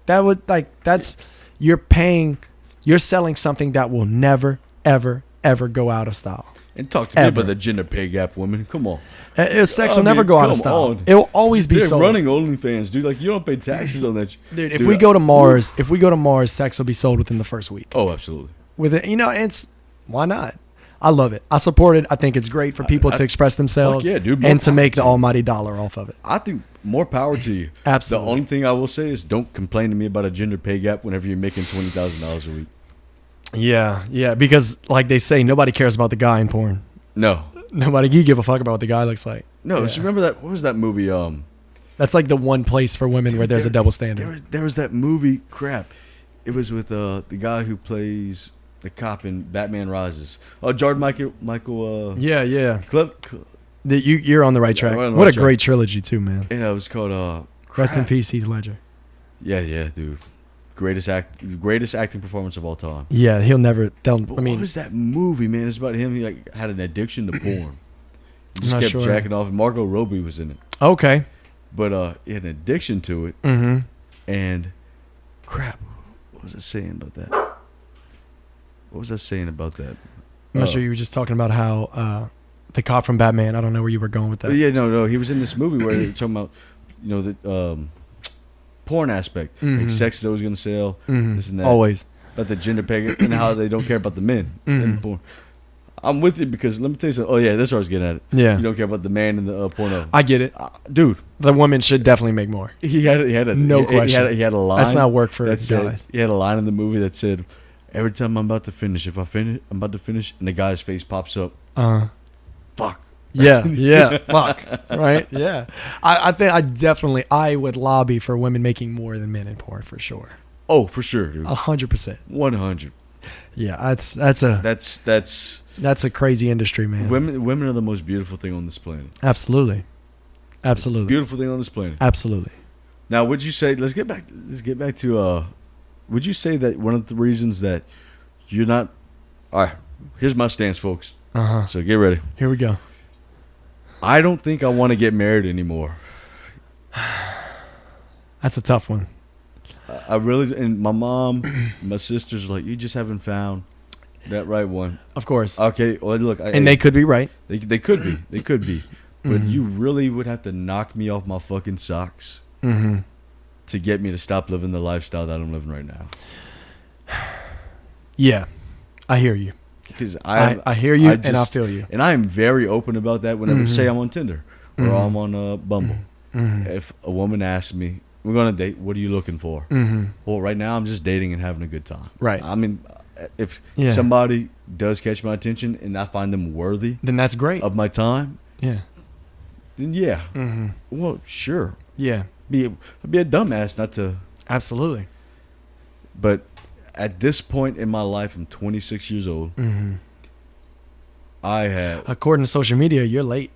You're selling something that will never, ever, ever go out of style. And talk to me about the gender pay gap, women. Come on. Sex will never go out of style. It will always be sold. They're running OnlyFans, dude. Like, you don't pay taxes on that. Dude, if we go to Mars, sex will be sold within the first week. Oh, absolutely. With it, why not? I love it. I support it. I think it's great for people to express themselves and to make the almighty dollar off of it. I think more power to you. Absolutely. The only thing I will say is don't complain to me about a gender pay gap whenever you're making $20,000 a week. Yeah, because like they say, nobody cares about the guy in porn. No. You give a fuck about what the guy looks like. No, just remember that. What was that movie? That's like the one place for women where there's a double standard. There was that movie. Crap. It was with the guy who plays the cop in Batman Rises. Oh, Jordan Michael. Yeah. You're on the right track. What a great trilogy too, man. And it was called. Rest in peace, Heath Ledger. Yeah, dude. Greatest acting performance of all time. Yeah, he'll never. What was that movie, man? It's about him. He had an addiction to porn. He just kept jacking off. And Margot Robbie was in it. Okay. But he had an addiction to it. Mm-hmm. And crap, what was I saying about that? I'm not sure you were just talking about how the cop from Batman. I don't know where you were going with that. Yeah, no. He was in this movie where they're talking about, the porn aspect. Like sex is always going to sell. This and that. Always. About the gender peg and how they don't care about the men in porn. I'm with you because let me tell you something. Oh yeah, that's what I was getting at. It. Yeah. You don't care about the man in the porno. I get it, Dude. The woman should definitely make more. He had a No question. He had a line. That's not work for that said, guys. he had a line in the movie that said, "Every time I'm about to finish, I'm about to finish, and the guy's face pops up. Fuck. Yeah, fuck. Right? Yeah. I think I would lobby for women making more than men in porn for sure. Oh, for sure, dude. 100%. 100. Yeah, that's a crazy industry, man. Women are the most beautiful thing on this planet. Absolutely. Beautiful thing on this planet. Absolutely. Now, would you say? Let's get back to. Would you say that one of the reasons that you're not? All right. Here's my stance, folks. So get ready. Here we go. I don't think I want to get married anymore. That's a tough one. I really, and my mom, my sisters are like, you just haven't found that right one. Of course. Okay, well, look. And they could be right. They could be. They could be. But you really would have to knock me off my fucking socks to get me to stop living the lifestyle that I'm living right now. Yeah, I hear you. Because I hear you and I feel you. And I am very open about that whenever, say I'm on Tinder or I'm on Bumble. If a woman asks me, we're going to date, what are you looking for? Well, right now I'm just dating and having a good time. Right. I mean, if somebody does catch my attention and I find them worthy, then that's great. Of my time. Yeah. Then yeah. Well, sure. Yeah. I'd be a dumbass not to. Absolutely. But at this point in my life, I'm 26 years old. I have. According to social media, you're late.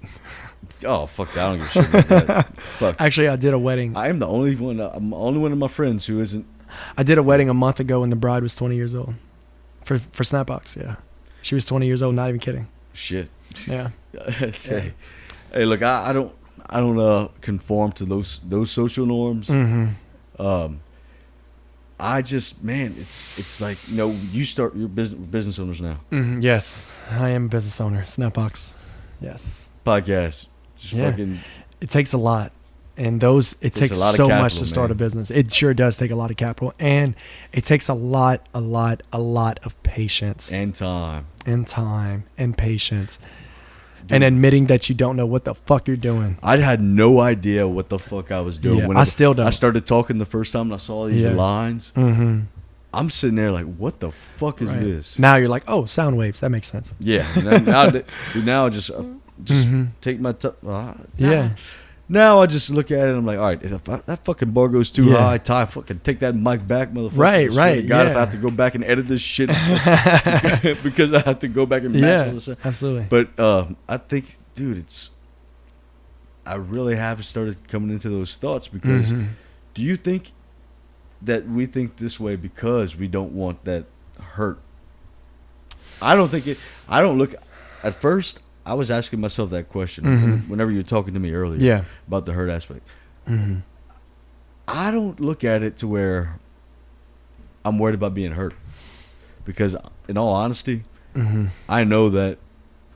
Oh, fuck that. I don't give a shit about that. Fuck. Actually, I did a wedding. I am the only one. I'm the only one of my friends who isn't. I did a wedding a month ago and the bride was 20 years old. For Snapbox, yeah. She was 20 years old, not even kidding. Shit. Yeah. Hey, look, I don't conform to those social norms. I just, man, it's like, you start your business owners now. Yes, I am a business owner. Snapbox. Yes. Podcast. Just fucking. It takes a lot. And it takes so much to start a business. It sure does take a lot of capital. And it takes a lot of patience. And time. And patience. Dude. And admitting that you don't know what the fuck you're doing. I had no idea what the fuck I was doing. Yeah, I still don't. I started talking the first time and I saw these lines. I'm sitting there like, what the fuck is this? Now you're like, oh, sound waves. That makes sense. Yeah. Now I just take my Now I just look at it and I'm like, all right, if that fucking bar goes too high, I fucking take that mic back, motherfucker. Right. God, if I have to go back and edit this shit because I have to go back and match all this stuff. Absolutely. But I think, dude, I really have started coming into those thoughts because do you think that we think this way because we don't want that hurt? I don't look at first. I was asking myself that question whenever you were talking to me earlier about the hurt aspect. I don't look at it to where I'm worried about being hurt because, in all honesty, I know that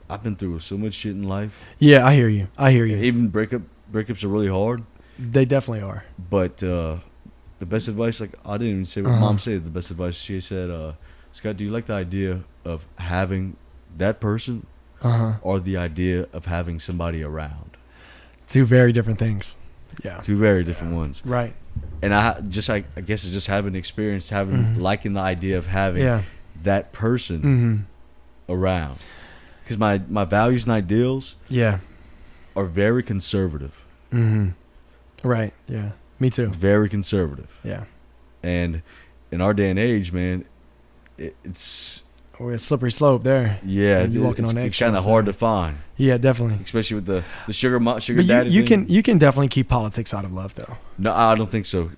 I've been through so much shit in life. Yeah, I hear you. Even breakups are really hard. They definitely are. But the best advice, like I didn't even say what Mom said. The best advice she said, Scott, do you like the idea of having that person? Or the idea of having somebody around. Two very different things. Yeah. Two very different ones. Right. And I guess it's just having experience, liking the idea of having that person around. Because my values and ideals are very conservative. Right. Yeah. Me too. Very conservative. Yeah. And in our day and age, man, it's... a slippery slope there. Yeah, it's kind of hard to find. Yeah, definitely. Especially with the sugar but daddy thing. You can definitely keep politics out of love, though. No, I don't think so.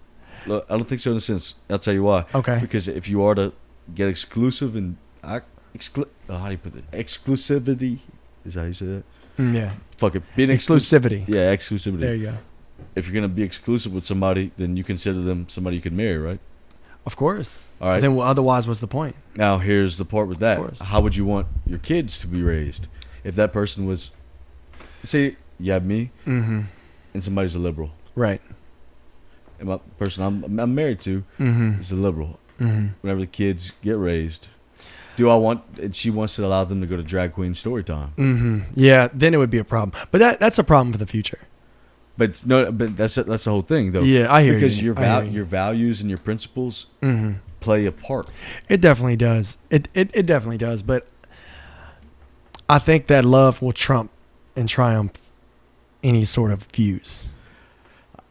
I don't think so in a sense. I'll tell you why. Okay. Because if you are to get exclusive and how do you put it? Exclusivity is how you say that. Yeah. Fuck it. Being exclusivity. Yeah, exclusivity. There you go. If you're gonna be exclusive with somebody, then you consider them somebody you can marry, right? Of course. All right. Then otherwise, what's the point? Now, here's the part with that. Of course. How would you want your kids to be raised if that person was, say, you have me, Mm-hmm. and somebody's a liberal, Right. and my person I'm married to Mm-hmm. is a liberal. Mm-hmm. Whenever the kids get raised, and she wants to allow them to go to drag queen story time. Mm-hmm. Yeah, then it would be a problem. But that's a problem for the future. But that's the whole thing, though. Yeah, I hear because you. your values and your principles Mm-hmm. play a part. It definitely does. It definitely does. But I think that love will trump and triumph any sort of views.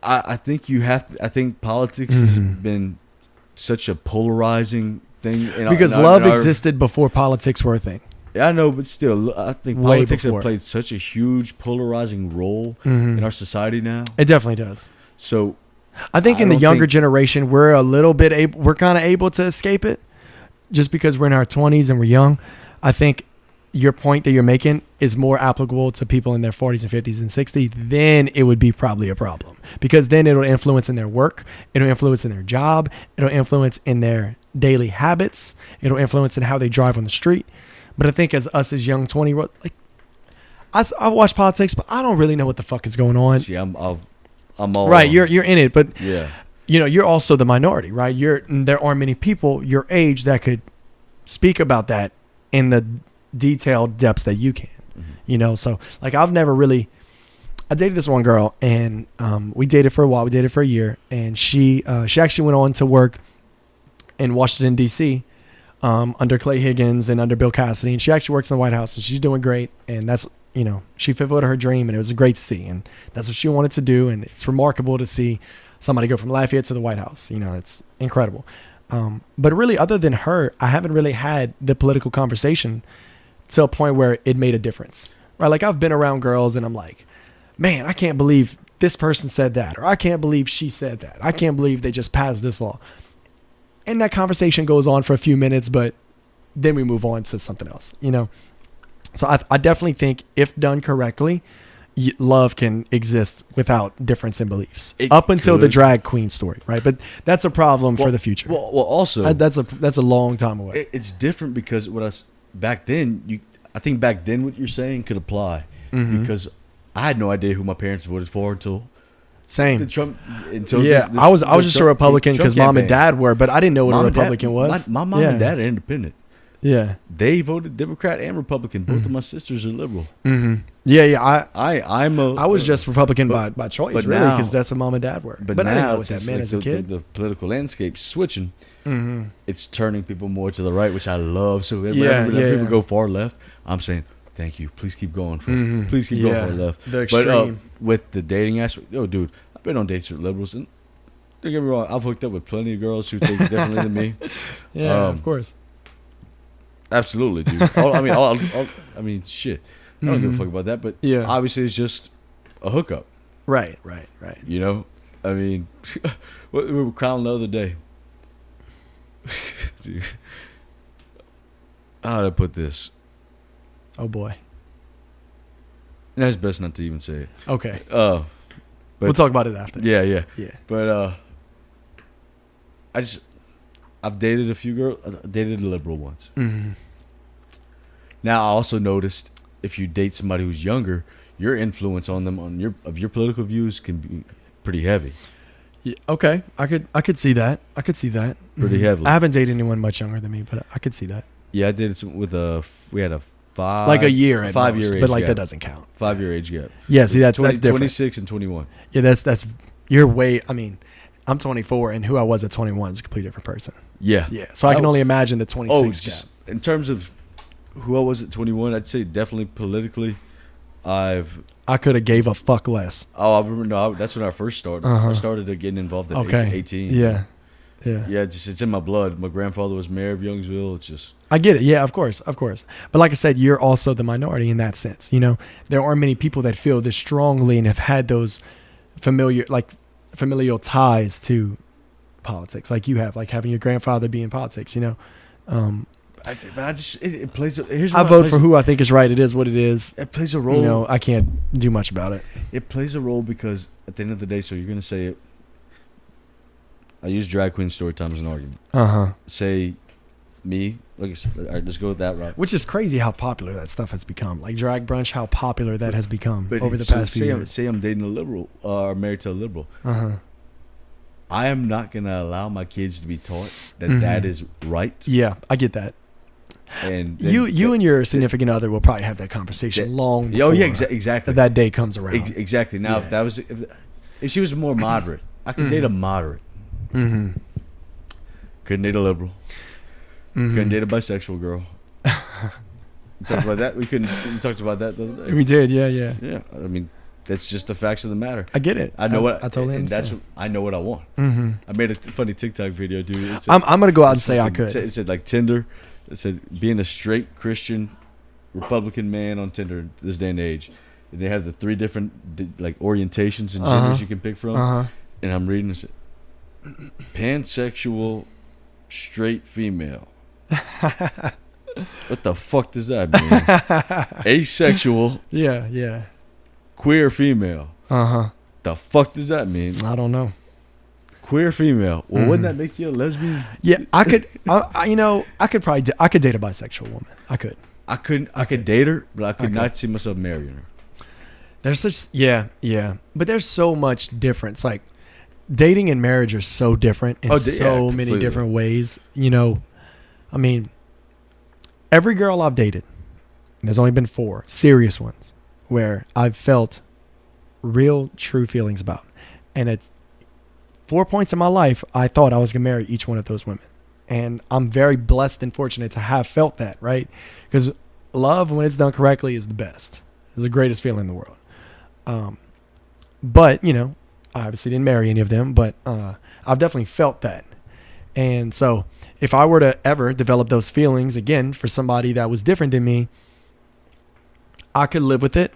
I think you have to. I think politics has Mhm. been such a polarizing thing. Because love existed before politics were a thing. I know, but still, I think Way politics before. have played such a huge polarizing role Mhm. in our society now. It definitely does. So I think I in the don't younger think- generation, we're a little bit we're kind of able to escape it just because we're in our 20s and we're young. I think your point that you're making is more applicable to people in their 40s and 50s and 60s. Then it would be probably a problem because then it'll influence in their work. It'll influence in their job. It'll influence in their daily habits. It'll influence in how they drive on the street. But I think as young 20, like I watch politics, but I don't really know what the fuck is going on. see, I'm all Right. You're in it, but yeah. you're also the minority, right? There aren't many people your age that could speak about that in the detailed depths that you can, so like I dated this one girl and we dated for a while. We dated for a year and she actually went on to work in Washington, D.C. Under Clay Higgins and under Bill Cassidy. And she actually works in the White House and she's doing great. And that's, she fulfilled her dream and it was great to see. And that's what she wanted to do. And it's remarkable to see somebody go from Lafayette to the White House. It's incredible. But really, other than her, I haven't really had the political conversation to a point where it made a difference, right? Like I've been around girls and I'm like, man, I can't believe this person said that, or I can't believe she said that. I can't believe they just passed this law. And that conversation goes on for a few minutes, but then we move on to something else, So I definitely think if done correctly, love can exist without difference in beliefs up until the drag queen story, right? But that's a problem for the future. Well, also that's a long time away. It's different because back then what you're saying could apply because I had no idea who my parents voted for until Same. This, I was just a Republican because mom and dad were, but I didn't know what a Republican was. My mom and dad are independent. Yeah, they voted Democrat and Republican. Both of my sisters are liberal. Mm-hmm. Yeah. I was just Republican by choice, but really, now- because that's what mom and dad were. But I didn't now know what that meant as a kid. the political landscape's switching. Mm-hmm. It's turning people more to the right, which I love. So whenever Yeah, people go far left, I'm saying, thank you. Please keep going. Please keep going far left. The But extreme. with the dating aspect, dude, I've been on dates with liberals, and don't get me wrong, I've hooked up with plenty of girls who think differently than me. Yeah, of course. Absolutely, dude. I mean, shit. I don't give a fuck about that, but obviously it's just a hookup. Right. I mean, we were clowning the other day. Dude. How do I put this? Oh boy. And it's best not to even say it. Okay. But We'll talk about it after. Yeah. Yeah. But I've dated a few girls. I dated a liberal once. Mm-hmm. Now I also noticed if you date somebody who's younger, your influence on them of your political views can be pretty heavy. Yeah, okay. I could see that. Pretty heavily. I haven't dated anyone much younger than me, but I could see that. Yeah, I dated some we had a 5 like a year at 5 most, year age but like gap. that doesn't count. 5-year age gap. Yeah, see that's different. 26 and 21. Yeah, that's you're way. I mean, I'm 24, and who I was at 21 is a completely different person. Yeah. So I can only imagine the 26 just gap. in terms of who I was at 21, I'd say definitely politically, I could have gave a fuck less. I remember. No, that's when I first started. I started getting involved at 18. Yeah. Just it's in my blood. My grandfather was mayor of Youngsville. It's just I get it. Yeah, of course. But like I said, you're also the minority in that sense. There aren't many people that feel this strongly and have had those familial ties to politics, like you have, like having your grandfather be in politics. It plays. I vote for who I think is right. It is what it is. It plays a role. I can't do much about it. It plays a role because at the end of the day, so you're gonna say it. I use drag queen story time as an argument. Say me, like, all right, let's go with that route. Which is crazy how popular that stuff has become. Like drag brunch, how popular that has become over the so past few years. Say I'm dating a liberal or married to a liberal. I am not going to allow my kids to be taught that that is right. Yeah, I get that. And you and your significant other will probably have that conversation long before exactly. that day comes around. Exactly. Now, if she was more moderate, I could date a moderate. Couldn't date a liberal. Couldn't date a bisexual girl. We talked about that. We talked about that the other day. We did, yeah. Yeah, I mean, that's just the facts of the matter. I get it. I know what I totally understand. I know what I want. I made a funny TikTok video, dude. It said, I'm gonna go out and say I could. It said like Tinder. It said being a straight Christian Republican man on Tinder this day and age. And they have the 3 different like orientations and genders you can pick from. And I'm reading this. Pansexual, straight female. What the fuck does that mean? Asexual. Yeah. Queer female. The fuck does that mean? I don't know. Queer female. Well, wouldn't that make you a lesbian? Yeah, I could. I could probably. I could date a bisexual woman. I could. I could date her, but I could not see myself marrying her. There's such yeah. But there's so much difference. Like dating and marriage are so different in so many different ways. You know, I mean, every girl I've dated, and there's only been 4 serious ones where I've felt real, true feelings about, and it's 4 points in my life I thought I was gonna marry each one of those women, and I'm very blessed and fortunate to have felt that, right? Because love, when it's done correctly, is the best. It's the greatest feeling in the world. But you know, I obviously didn't marry any of them, but I've definitely felt that. And so if I were to ever develop those feelings again for somebody that was different than me, I could live with it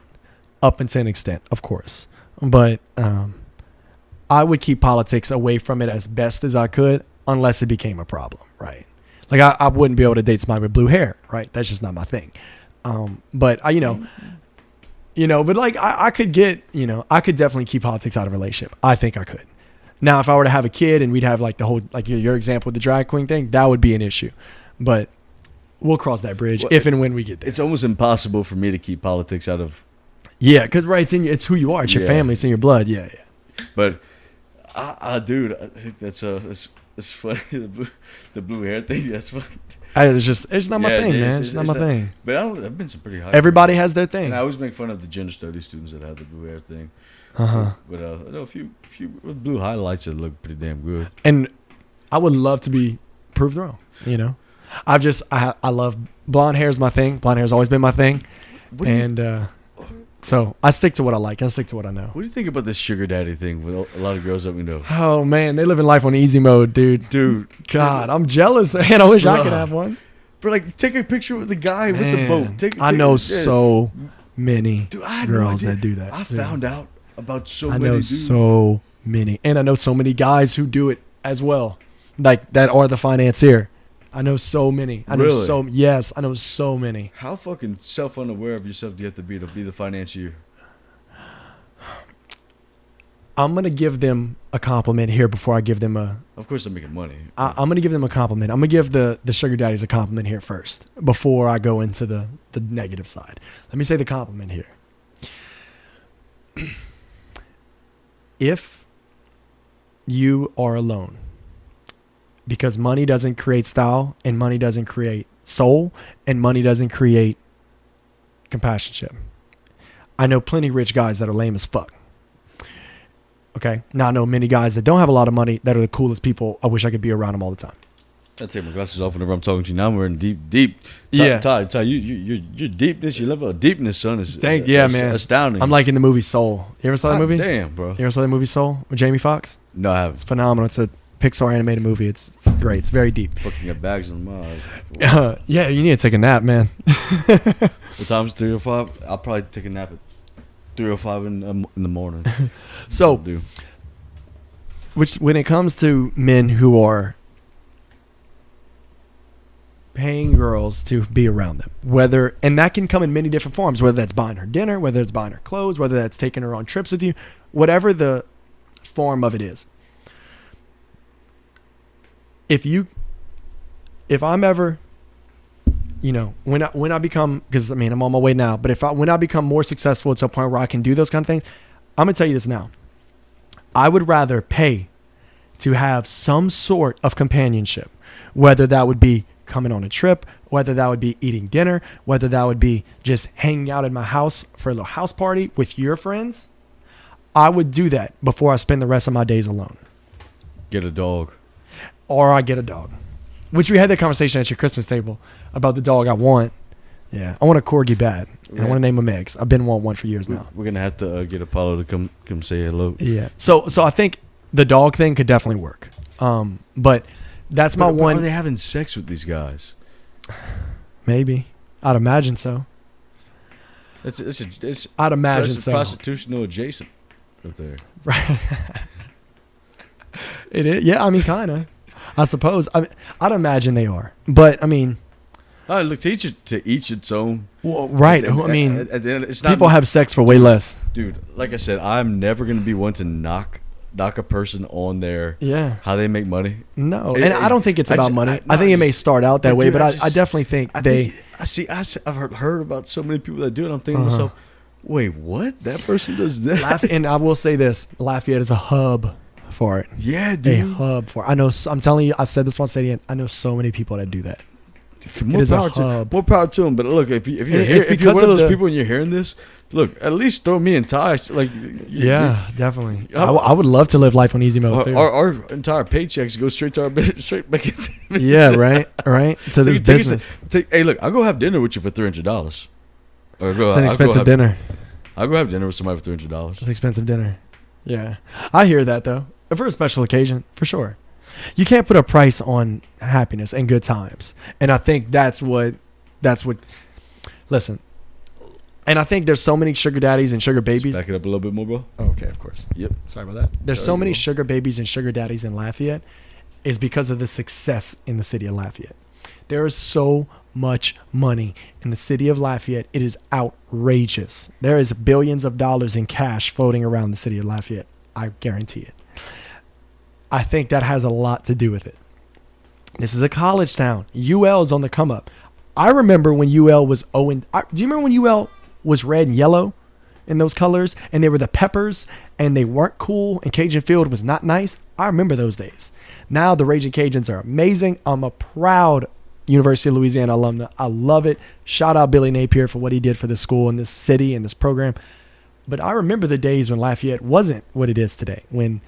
up until an extent, of course. But I would keep politics away from it as best as I could unless it became a problem, right? Like I wouldn't be able to date somebody with blue hair, right? That's just not my thing. But but like I could get, I could definitely keep politics out of a relationship. I think I could. Now, if I were to have a kid and we'd have like the whole, like your example with the drag queen thing, that would be an issue. But we'll cross that bridge if and when we get there. It's almost impossible for me to keep politics out of. Yeah, because it's who you are. It's your family. It's in your blood. Yeah. But, dude, I think that's funny. The blue hair thing. That's funny. It's not my thing, man. It's not my thing. But I've been some pretty high. Everybody has their thing. And I always make fun of the gender studies students that have the blue hair thing. But I know a few blue highlights that look pretty damn good. And I would love to be proved wrong. I love blonde hair is my thing. Blonde hair has always been my thing. So I stick to what I like. I stick to what I know. What do you think about this sugar daddy thing with a lot of girls that we know? Oh man, they living life on easy mode, dude. God, I'm jealous, man. I wish I could have one. But like, take a picture with the guy with the boat. I know so many girls that do that. I found out about so many. I know so many, and I know so many guys who do it as well, like that are the financier. I know so many. I know so many. How fucking self-unaware of yourself do you have to be the financier? I'm gonna give them a compliment here before I give them a. Of course, I'm making money. I'm gonna give them a compliment. I'm gonna give the sugar daddies a compliment here first before I go into the negative side. Let me say the compliment here. If you are alone, because money doesn't create style, and money doesn't create soul, and money doesn't create companionship. I know plenty of rich guys that are lame as fuck. Okay. Now I know many guys that don't have a lot of money that are the coolest people. I wish I could be around them all the time. I take my glasses off whenever I'm talking to you. Now I'm wearing deep. Ty, your deepness, your level of deepness, son, is man, astounding. I'm like in the movie Soul. You ever saw that movie? Damn, bro. You ever saw that movie Soul with Jamie Foxx? No, I haven't. It's phenomenal. It's a Pixar animated movie. It's great. It's very deep. Fucking got bags on my eyes. Yeah, you need to take a nap, man. What time's 3:05? I'll probably take a nap at 3:05 in the morning. So, when it comes to men who are paying girls to be around them, and that can come in many different forms, whether that's buying her dinner, whether it's buying her clothes, whether that's taking her on trips with you, whatever the form of it is. if I'm ever, when I become, because I mean I'm on my way now, but when I become more successful to a point where I can do those kind of things, I'm gonna tell you this now. I would rather pay to have some sort of companionship, whether that would be coming on a trip, whether that would be eating dinner, whether that would be just hanging out in my house for a little house party with your friends. I would do that before I spend the rest of my days alone. Get a dog. Or I get a dog. Which we had that conversation at your Christmas table about the dog I want. Yeah, I want a corgi bad. And I want to name him Eggs. I've been wanting one for years now. We're going to have to get Apollo to come say hello. Yeah. So I think the dog thing could definitely work. But that's my one. Are they having sex with these guys? Maybe. I'd imagine so. I'd imagine so. Prostitutional adjacent up there. Right. It is. Yeah, I mean, kind of. I suppose. I'd imagine they are. But, I mean. Look, to each its own. Well, right. I mean, it's not, people have sex for way less. Dude, like I said, I'm never going to be one to knock a person on their how they make money. No, I don't think it's about money. I think it may start out that way, but I definitely think I've heard about so many people that do it. I'm thinking to myself, wait, what? That person does that? And I will say this: Lafayette is a hub for it. Yeah, dude, a hub for it. I know. I'm telling you, I've said this once. Say it again. I know so many people that do that. More power to them. But look, if you're one of those people and you're hearing this, look, at least throw me in ties. Like, definitely. I would love to live life on easy mode too. Our entire paychecks go straight to our straight back into. Yeah, right. So this business. Hey, look, I'll go have dinner with you for $300. It's an expensive dinner. I'll go have dinner with somebody for $300. It's an expensive dinner. Yeah, I hear that though. For a special occasion, for sure. You can't put a price on happiness and good times. And I think that's what, listen, and I think there's so many sugar daddies and sugar babies. Back it up a little bit more, bro. Okay, of course. Yep. Sorry about that. There's so many sugar babies and sugar daddies in Lafayette is because of the success in the city of Lafayette. There is so much money in the city of Lafayette. It is outrageous. There is billions of dollars in cash floating around the city of Lafayette. I guarantee it. I think that has a lot to do with it. This is a college town. UL is on the come up. I remember when UL was do you remember when UL was red and yellow in those colors and they were the Peppers and they weren't cool and Cajun Field was not nice? I remember those days. Now the Raging Cajuns are amazing. I'm a proud University of Louisiana alumna. I love it. Shout out Billy Napier for what he did for this school and this city and this program. But I remember the days when Lafayette wasn't what it is today, when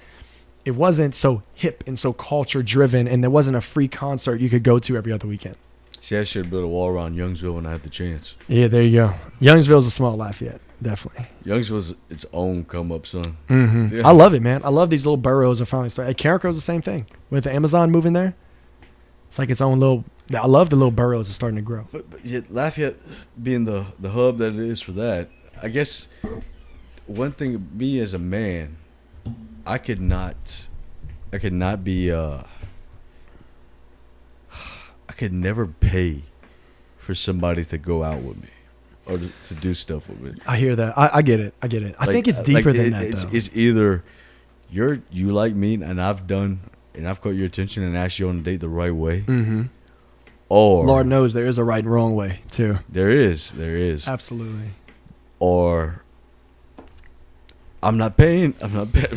it wasn't so hip and so culture driven and there wasn't a free concert you could go to every other weekend. See, I should have built a wall around Youngsville when I had the chance. Yeah, there you go. Youngsville's a small Lafayette, definitely. Youngsville's its own come up, son. Mm-hmm. Yeah. I love it, man. I love these little boroughs are finally starting. Carrico's the same thing. With the Amazon moving there, it's like its own little. I love the little boroughs are starting to grow. But yet Lafayette being the hub that it is for that, I guess one thing, me as a man, I could not be I could never pay for somebody to go out with me or to do stuff with me. I hear that. I get it. I think it's deeper than that though. It's either you like me and I've caught your attention and asked you on a date the right way. Mm-hmm. Or Lord knows there is a right and wrong way too. There is. Absolutely. Or I'm not paying. I'm not paying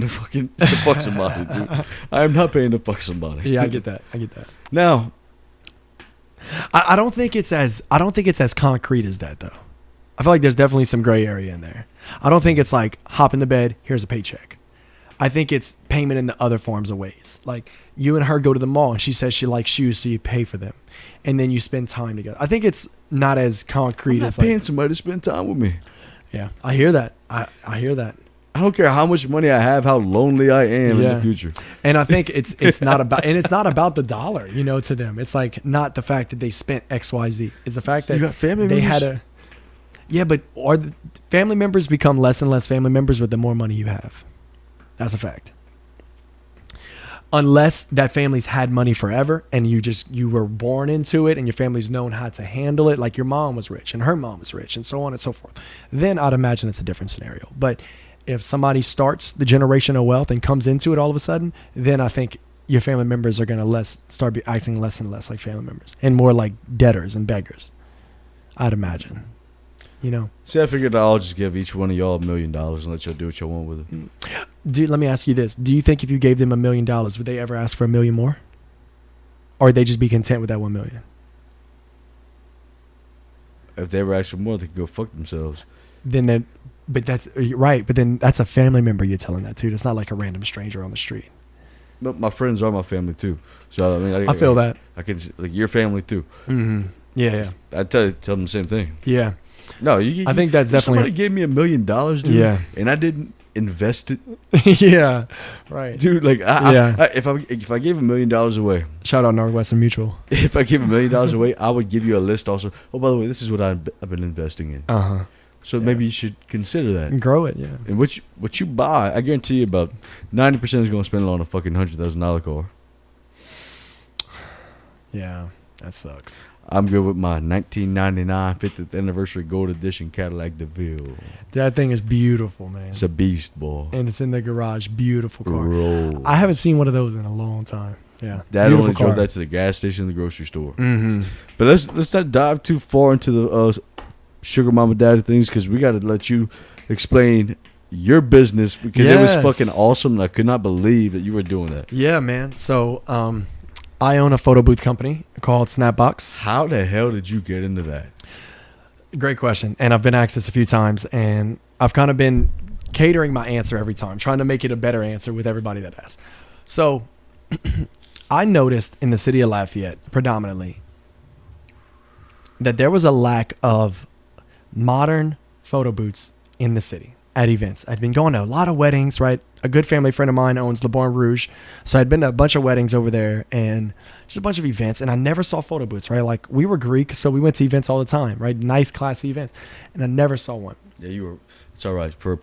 to fuck somebody, dude. I am not paying to fuck somebody. Yeah, I get that. Now, I don't think it's as concrete as that though. I feel like there's definitely some gray area in there. I don't think it's like hop in the bed, here's a paycheck. I think it's payment in the other forms of ways. Like you and her go to the mall and she says she likes shoes, so you pay for them, and then you spend time together. I think it's not as concrete as paying somebody to spend time with me. Yeah, I hear that. I hear that. I don't care how much money I have, how lonely I am in the future. And I think it's not about the dollar, to them. It's like not the fact that they spent XYZ. It's the fact that you got family they members? but are the family members become less and less family members with the more money you have? That's a fact. Unless that family's had money forever and you were born into it and your family's known how to handle it, like your mom was rich and her mom was rich and so on and so forth, then I'd imagine it's a different scenario. But if somebody starts the generational wealth and comes into it all of a sudden, then I think your family members are gonna start acting less and less like family members and more like debtors and beggars. I'd imagine. You know. See, I figured I'll just give each one of y'all $1 million and let y'all do what y'all want with it. Dude, let me ask you this: do you think if you gave them $1 million, would they ever ask for $1 million more, or would they just be content with that $1 million? If they ever ask for more, they could go fuck themselves. But that's right. But then that's a family member you're telling that to. It's not like a random stranger on the street. But my friends are my family too. So I mean, I feel that. I can like your family too. Mm-hmm. Yeah. I tell them the same thing. Yeah. No, I think that's definitely. Somebody gave me $1 million, dude. Yeah. And I didn't invest it. Yeah. Right. Dude, like, if I gave $1 million away. Shout out Northwestern Mutual. If I gave $1 million away, I would give you a list also. Oh, by the way, this is what I've been investing in. So maybe you should consider that. And grow it, yeah. And what you buy, I guarantee you about 90% is going to spend it on a fucking $100,000 car. Yeah, that sucks. I'm good with my 1999 50th anniversary gold edition Cadillac DeVille. That thing is beautiful, man. It's a beast, boy. And it's in the garage. Beautiful car. Roll. I haven't seen one of those in a long time. Yeah. Dad beautiful only car. drove that to the gas station and the grocery store. Mm-hmm. But let's not dive too far into the sugar mama daddy things, because we got to let you explain your business, because it was fucking awesome, and I could not believe that you were doing that. Yeah, man. So I own a photo booth company called Snapbox. How the hell did you get into that? Great question. And I've been asked this a few times, and I've kind of been catering my answer every time, trying to make it a better answer with everybody that asks. So I noticed in the city of Lafayette, predominantly, that there was a lack of modern photo booths in the city at events. I'd been going to a lot of weddings, right? A good family friend of mine owns Le Bon Rouge. So I'd been to a bunch of weddings over there and just a bunch of events, and I never saw photo booths, right? Like, we were Greek, so we went to events all the time, right? Nice, classy events. And I never saw one. Yeah, it's all right. For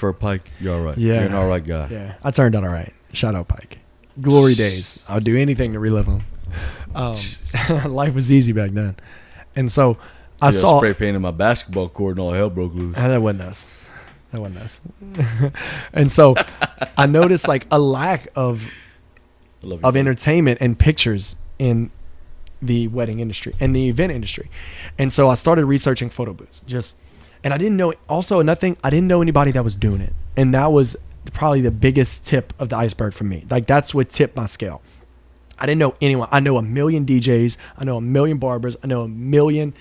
a Pike, you're all right. Yeah. You're an all right guy. Yeah. I turned out all right. Shout out Pike. Glory days. I'll do anything to relive them. Life was easy back then. And so I saw spray painting my basketball court and all hell broke loose. That wasn't us. And so I noticed like a lack of entertainment and pictures in the wedding industry and the event industry. And so I started researching photo booths, and I didn't know, also nothing, I didn't know anybody that was doing it. And that was probably the biggest tip of the iceberg for me. Like, that's what tipped my scale. I didn't know anyone. I know a million DJs. I know a million barbers. I know a million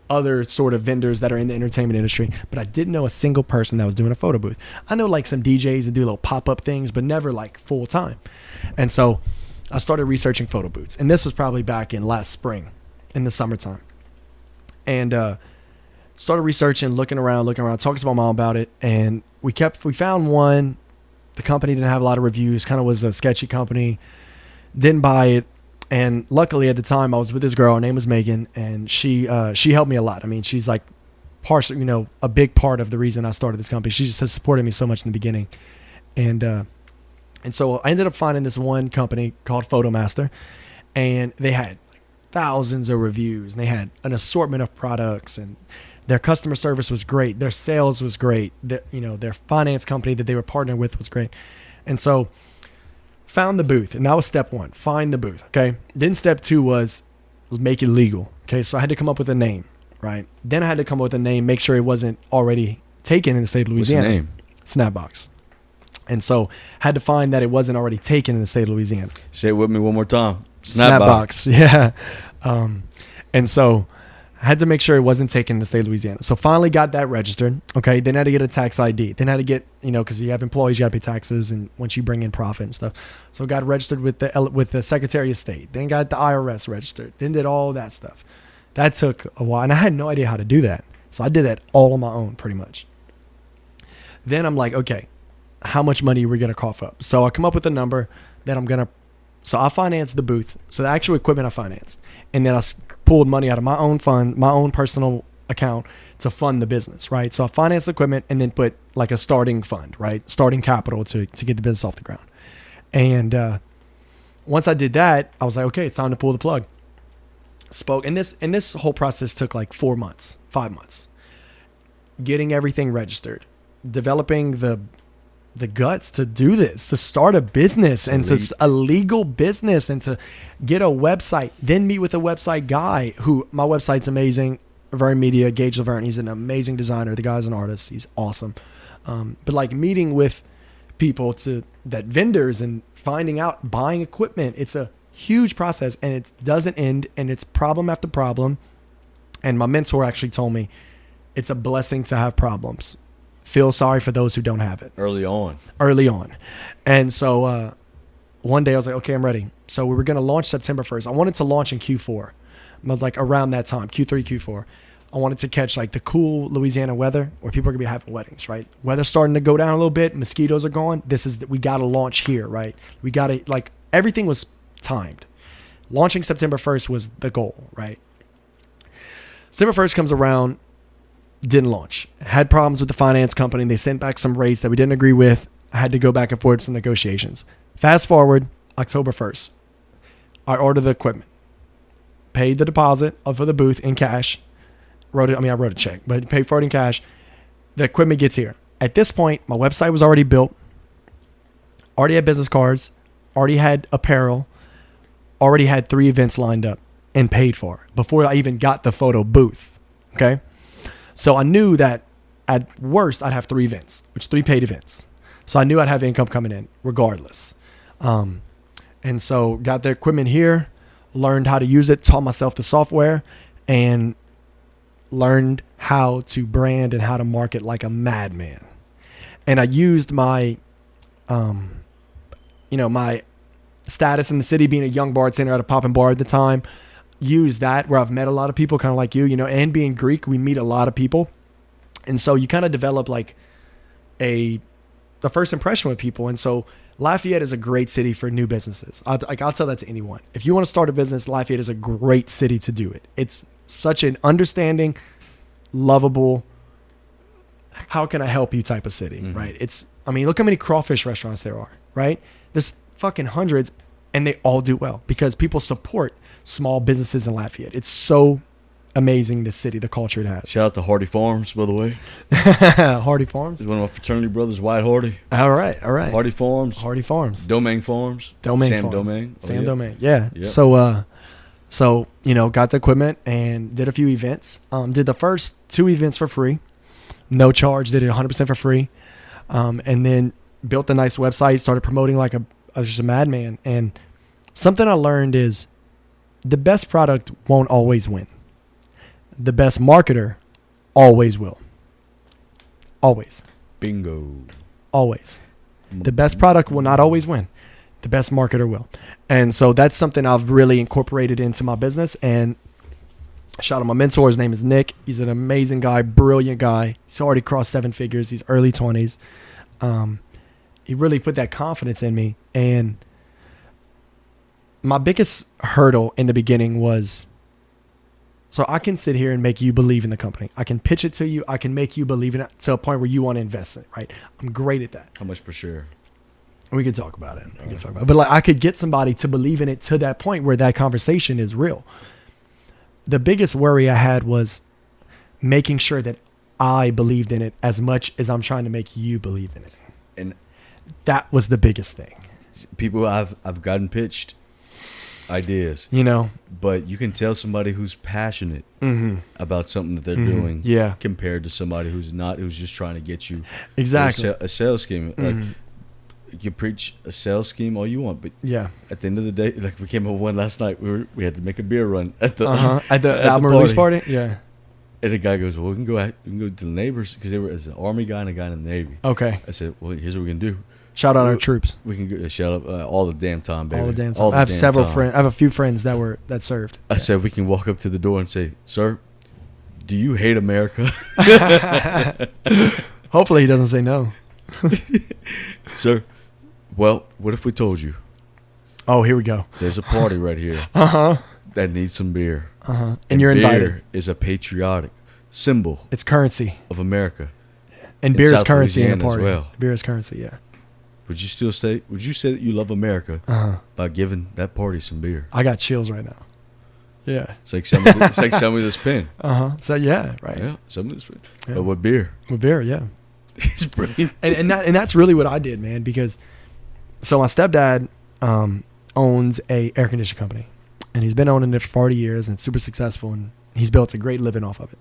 other sort of vendors that are in the entertainment industry, but I didn't know a single person that was doing a photo booth. I know like some DJs that do little pop-up things, but never like full time. And so I started researching photo booths, and this was probably back in last spring in the summertime. And started researching, looking around, talking to my mom about it. And we found one. The company didn't have a lot of reviews, kind of was a sketchy company, didn't buy it. And luckily at the time I was with this girl, her name was Magnon, and she helped me a lot. I mean, she's like partially, a big part of the reason I started this company. She just has supported me so much in the beginning. And so I ended up finding this one company called Photomaster, and they had like thousands of reviews, and they had an assortment of products, and their customer service was great. Their sales was great. Their finance company that they were partnered with was great. And so found the booth, and that was step one. Find the booth, okay? Then step two was make it legal, okay? So I had to come up with a name, right? Then I had to come up with a name, make sure it wasn't already taken in the state of Louisiana. What's the name? Snapbox. And so had to find that it wasn't already taken in the state of Louisiana. Say it with me one more time. Snapbox, yeah. And so I had to make sure it wasn't taken in the state of Louisiana. So finally got that registered. Okay. Then had to get a tax ID. Then had to get, because you have employees, you got to pay taxes, and once you bring in profit and stuff. So got registered with the Secretary of State. Then got the IRS registered. Then did all that stuff. That took a while, and I had no idea how to do that. So I did that all on my own, pretty much. Then I'm like, okay, how much money are we gonna cough up? So I come up with a number that so I financed the booth. So the actual equipment I financed, and then I pulled money out of my own fund, my own personal account, to fund the business, right? So I financed the equipment and then put like a starting fund, right? Starting capital to get the business off the ground. And once I did that, I was like, okay, it's time to pull the plug. And this whole process took like 5 months, getting everything registered, developing the the guts to do this, to start a business and to a legal business and to get a website, then meet with a website guy who my website's amazing. Verne Media, Gage Laverne. He's an amazing designer. The guy's an artist. He's awesome. But like meeting with people that vendors and finding out, buying equipment, it's a huge process and it doesn't end and it's problem after problem. And my mentor actually told me it's a blessing to have problems. Feel sorry for those who don't have it. Early on. And so one day I was like, okay, I'm ready. So we were going to launch September 1st. I wanted to launch in Q4, but like around that time, Q3, Q4. I wanted to catch like the cool Louisiana weather where people are going to be having weddings, right? Weather's starting to go down a little bit. Mosquitoes are gone. We got to launch here, right? We got to, like, everything was timed. Launching September 1st was the goal, right? September 1st comes around, didn't launch. Had problems with the finance company. They sent back some rates that we didn't agree with. I had to go back and forth some negotiations. Fast forward, October 1st. I ordered the equipment. Paid the deposit for the booth in cash. I wrote a check, but paid for it in cash. The equipment gets here. At this point, my website was already built. Already had business cards. Already had apparel. Already had 3 events lined up and paid for before I even got the photo booth. Okay. So I knew that at worst I'd have 3 events, which 3 paid events. So I knew I'd have income coming in regardless. And so got the equipment here, learned how to use it, taught myself the software, and learned how to brand and how to market like a madman. And I used my, my status in the city, being a young bartender at a poppin' bar at the time, use that where I've met a lot of people kind of like you, and being Greek, we meet a lot of people. And so you kind of develop like the first impression with people. And so Lafayette is a great city for new businesses. I'll tell that to anyone. If you want to start a business, Lafayette is a great city to do it. It's such an understanding, lovable, how can I help you type of city, mm-hmm. right? Look how many crawfish restaurants there are, right? There's fucking hundreds and they all do well because people support small businesses in Lafayette. It's so amazing, the city, the culture it has. Shout out to Hardy Farms, by the way. Hardy Farms? It's one of my fraternity brothers, Wyatt Hardy. All right. Hardy Farms. Domain Farms. Sam Domain. Domain. Yeah. Yep. So, got the equipment and did a few events. Did the first 2 events for free. No charge. Did it 100% for free. And then built a nice website, started promoting like just a madman. And something I learned is the best product won't always win. The best marketer always will. Always. Bingo. Always. The best product will not always win. The best marketer will. And so that's something I've really incorporated into my business. And shout out my mentor. His name is Nick. He's an amazing guy, brilliant guy. He's already crossed 7 figures. He's early 20s. He really put that confidence in me. And my biggest hurdle in the beginning was, so I can sit here and make you believe in the company. I can pitch it to you. I can make you believe in it to a point where you want to invest in it, right? I'm great at that. How much per share? We could talk about it. But like I could get somebody to believe in it to that point where that conversation is real. The biggest worry I had was making sure that I believed in it as much as I'm trying to make you believe in it. And that was the biggest thing. People I've gotten pitched ideas, but you can tell somebody who's passionate mm-hmm. about something that they're mm-hmm. doing, yeah, compared to somebody who's not, who's just trying to get you exactly a sales scheme. Mm-hmm. Like you preach a sales scheme all you want, but yeah, at the end of the day, like we came up with one last night, we had to make a beer run at the album release party. Yeah, and the guy goes, "Well, we can go to the neighbors because there was an army guy and a guy in the Navy." Okay, I said, "Well, here's what we can do." Shout out our troops. We can go, shout out all the damn time, baby. All the damn time. I have several friends. I have a few friends that served. I said we can walk up to the door and say, "Sir, do you hate America?" Hopefully he doesn't say no. Sir, well, what if we told you? Oh, here we go. There's a party right here. That needs some beer. And you're invited. Beer is a patriotic symbol. It's currency of America. And beer is currency in a party. Well. Beer is currency, yeah. Would you say that you love America by giving that party some beer? I got chills right now. Yeah. It's like some of this pen. So yeah, right. Yeah, some of this pen. Yeah. But with beer. With beer, yeah. He's brilliant. And that's really what I did, man. Because so my stepdad owns a air conditioning company, and he's been owning it for 40 years and super successful, and he's built a great living off of it.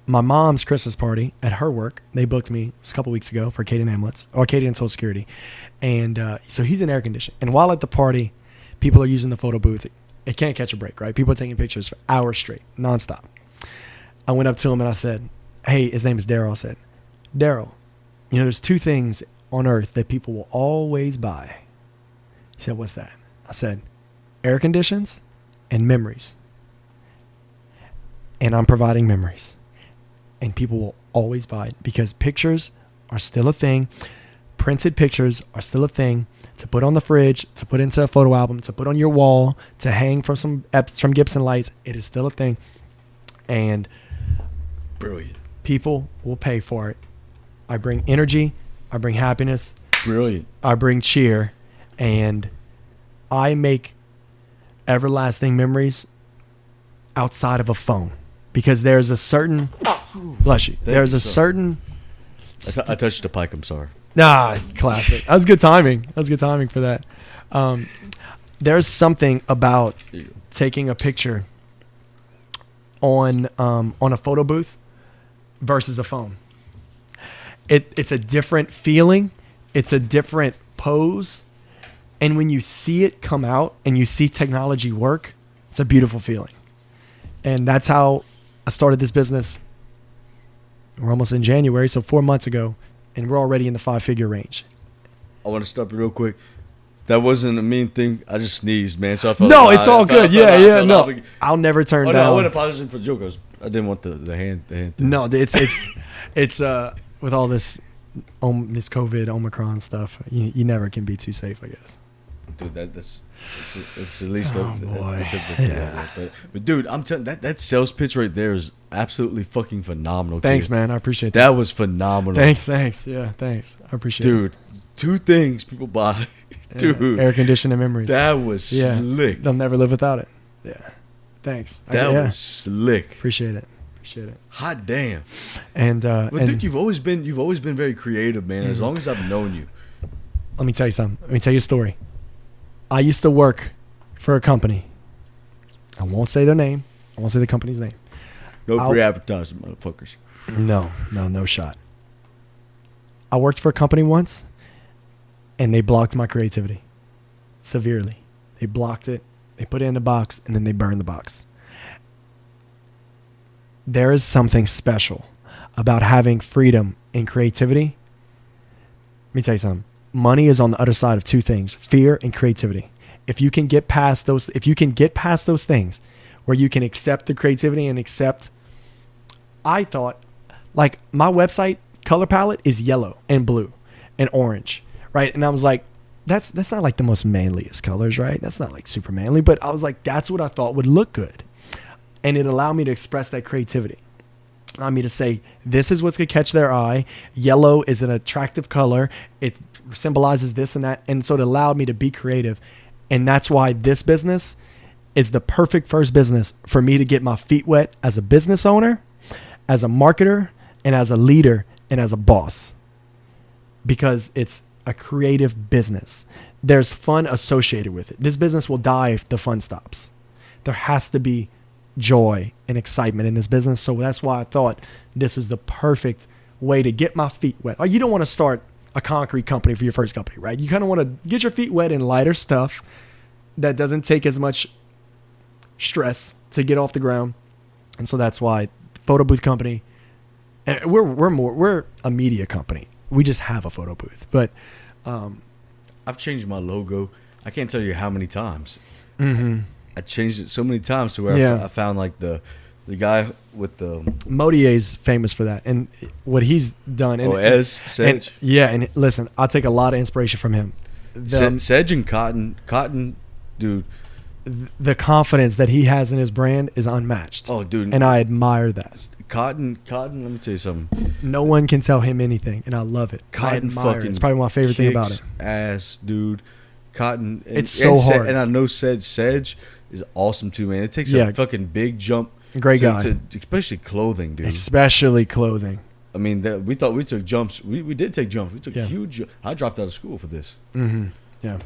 My mom's Christmas party at her work, they booked me, it was a couple weeks ago, for Acadian Amulets, or Acadian Social Security. And so he's in air conditioning. And while at the party, people are using the photo booth. It can't catch a break, right? People are taking pictures for hours straight, nonstop. I went up to him and I said, hey, his name is Daryl. I said, Daryl, there's two things on earth that people will always buy. He said, what's that? I said, air conditions and memories. And I'm providing memories. And people will always buy it because pictures are still a thing. Printed pictures are still a thing to put on the fridge, to put into a photo album, to put on your wall, to hang from Gibson lights. It is still a thing. And Brilliant. People will pay for it. I bring energy. I bring happiness. Brilliant. I bring cheer. And I make everlasting memories outside of a phone. Because there's a certain... Bless you. There's a certain... I touched the pike. I'm sorry. Nah, classic. That was good timing. That was good timing for that. There's something about taking a picture on a photo booth versus a phone. It's a different feeling. It's a different pose. And when you see it come out and you see technology work, it's a beautiful feeling. And that's how I started this business. We're almost in January, so 4 months ago, and we're already in the 5-figure range. I want to stop you real quick. That wasn't a mean thing. I just sneezed, man. So I felt no, it's all good. Yeah. No, like, I'll never turn down. No, I wasn't apologizing for the joke. I didn't want the hand thing. No, it's with all this COVID Omicron stuff, you never can be too safe, I guess. Dude, it's at least boy. Yeah. But dude, I'm telling that sales pitch right there is absolutely fucking phenomenal. Thanks, kid. man. I appreciate that. That was phenomenal. Thanks. Yeah, thanks. I appreciate it. Dude, two things people buy. Dude. Air conditioning memories. That was slick. They'll never live without it. Yeah. Thanks. That was slick. Appreciate it. Hot damn. And dude, you've always been very creative, man. Mm-hmm. As long as I've known you. Let me tell you something. Let me tell you a story. I used to work for a company. I won't say their name. I won't say the company's name. No free advertising, motherfuckers. No shot. I worked for a company once, and they blocked my creativity severely. They blocked it. They put it in a box, and then they burned the box. There is something special about having freedom and creativity. Let me tell you something. Money is on the other side of two things: fear and creativity. If you can get past those things, where you can accept the creativity and accept, I thought, like, my website color palette is yellow and blue and orange, right? And I was like, that's not like the most manliest colors, right? That's not like super manly, but I was like, that's what I thought would look good. And it allowed me to express that creativity. Allowed me to say, this is what's going to catch their eye. Yellow is an attractive color. It symbolizes this and that. And so it allowed me to be creative. And that's why this business is the perfect first business for me to get my feet wet as a business owner, as a marketer, and as a leader, and as a boss. Because it's a creative business. There's fun associated with it. This business will die if the fun stops. There has to be joy and excitement in this business. So that's why I thought this is the perfect way to get my feet wet. You don't want to start a concrete company for your first company, right? You kind of want to get your feet wet in lighter stuff that doesn't take as much stress to get off the ground. And so that's why photo booth company, and we're a media company. We just have a photo booth, but I've changed my logo. I can't tell you how many times. Mm-hmm. I changed it so many times to where I found like the guy with the Modier's famous for that, and what he's done. And, Sedge. And listen, I take a lot of inspiration from him. Sedge and Cotton, dude. The confidence that he has in his brand is unmatched. Oh, dude, and I admire that. Cotton. Let me tell you something. No one can tell him anything, and I love it. Cotton, I admire it. It's probably my favorite thing about it. Ass, dude. Cotton. It's so hard. And I know Sedge is awesome too, man. It takes a fucking big jump Great guy. Especially clothing, dude. Especially clothing. I mean, we thought we took jumps. We did take jumps. We took Yeah. huge. I dropped out of school for this. Mm-hmm. Yeah.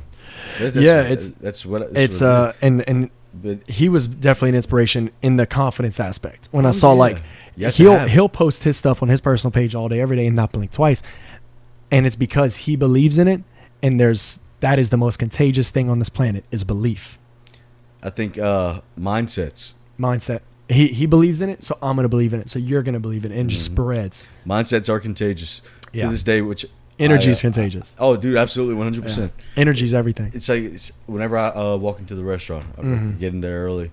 That's what it is. And But he was definitely an inspiration in the confidence aspect. When I Oh, saw yeah. like You have to have it. he'll post his stuff on his personal page all day, every day, and not blink twice. And it's because he believes in it. And that is the most contagious thing on this planet is belief. I think mindset. He believes in it, so I'm gonna believe in it. So you're gonna believe in it, and it just spreads. Mindsets are contagious Yeah. to this day. Which Energy is contagious. Oh, dude, absolutely, 100%. Energy is everything. It's like whenever I walk into the restaurant, I Mhm. get in there early.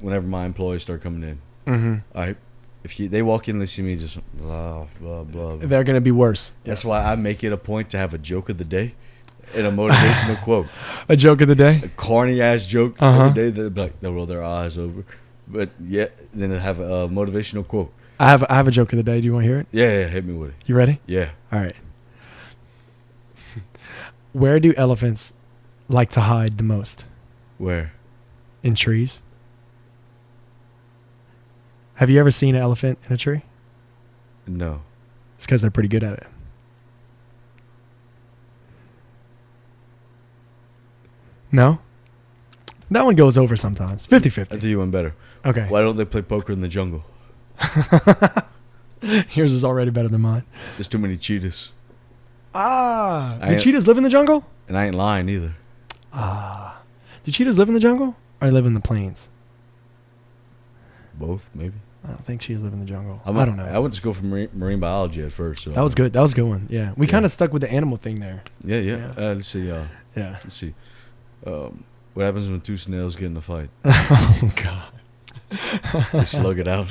Whenever my employees start coming in, Mm-hmm. they walk in, they see me just blah blah blah. They're gonna be worse. That's why I make it a point to have a joke of the day and a motivational quote. A joke of the day. A corny ass joke Uh-huh. every day. They'll roll their eyes over, but yeah, then they'll have a motivational quote. I have a joke of the day. Do you want to hear it? Yeah, hit me with it. You ready? Yeah. All right. Where do elephants like to hide the most? Where? In trees. Have you ever seen an elephant in a tree? No. It's because they're pretty good at it. No? That one goes over sometimes. 50-50. I'll do you one better. Okay. Why don't they play poker in the jungle? Yours is already better than mine. There's too many cheetahs. Do cheetahs live in the jungle? And I ain't lying either. Do cheetahs live in the jungle? Or live in the plains? Both, maybe. I don't think cheetahs live in the jungle. I don't know. I went to school for marine biology at first. So That was good. That was a good one. Yeah. We Yeah. kind of stuck with the animal thing there. Yeah. Yeah. Let's see. Yeah. Let's see. What happens when two snails get in a fight? Oh, God. They slug it out.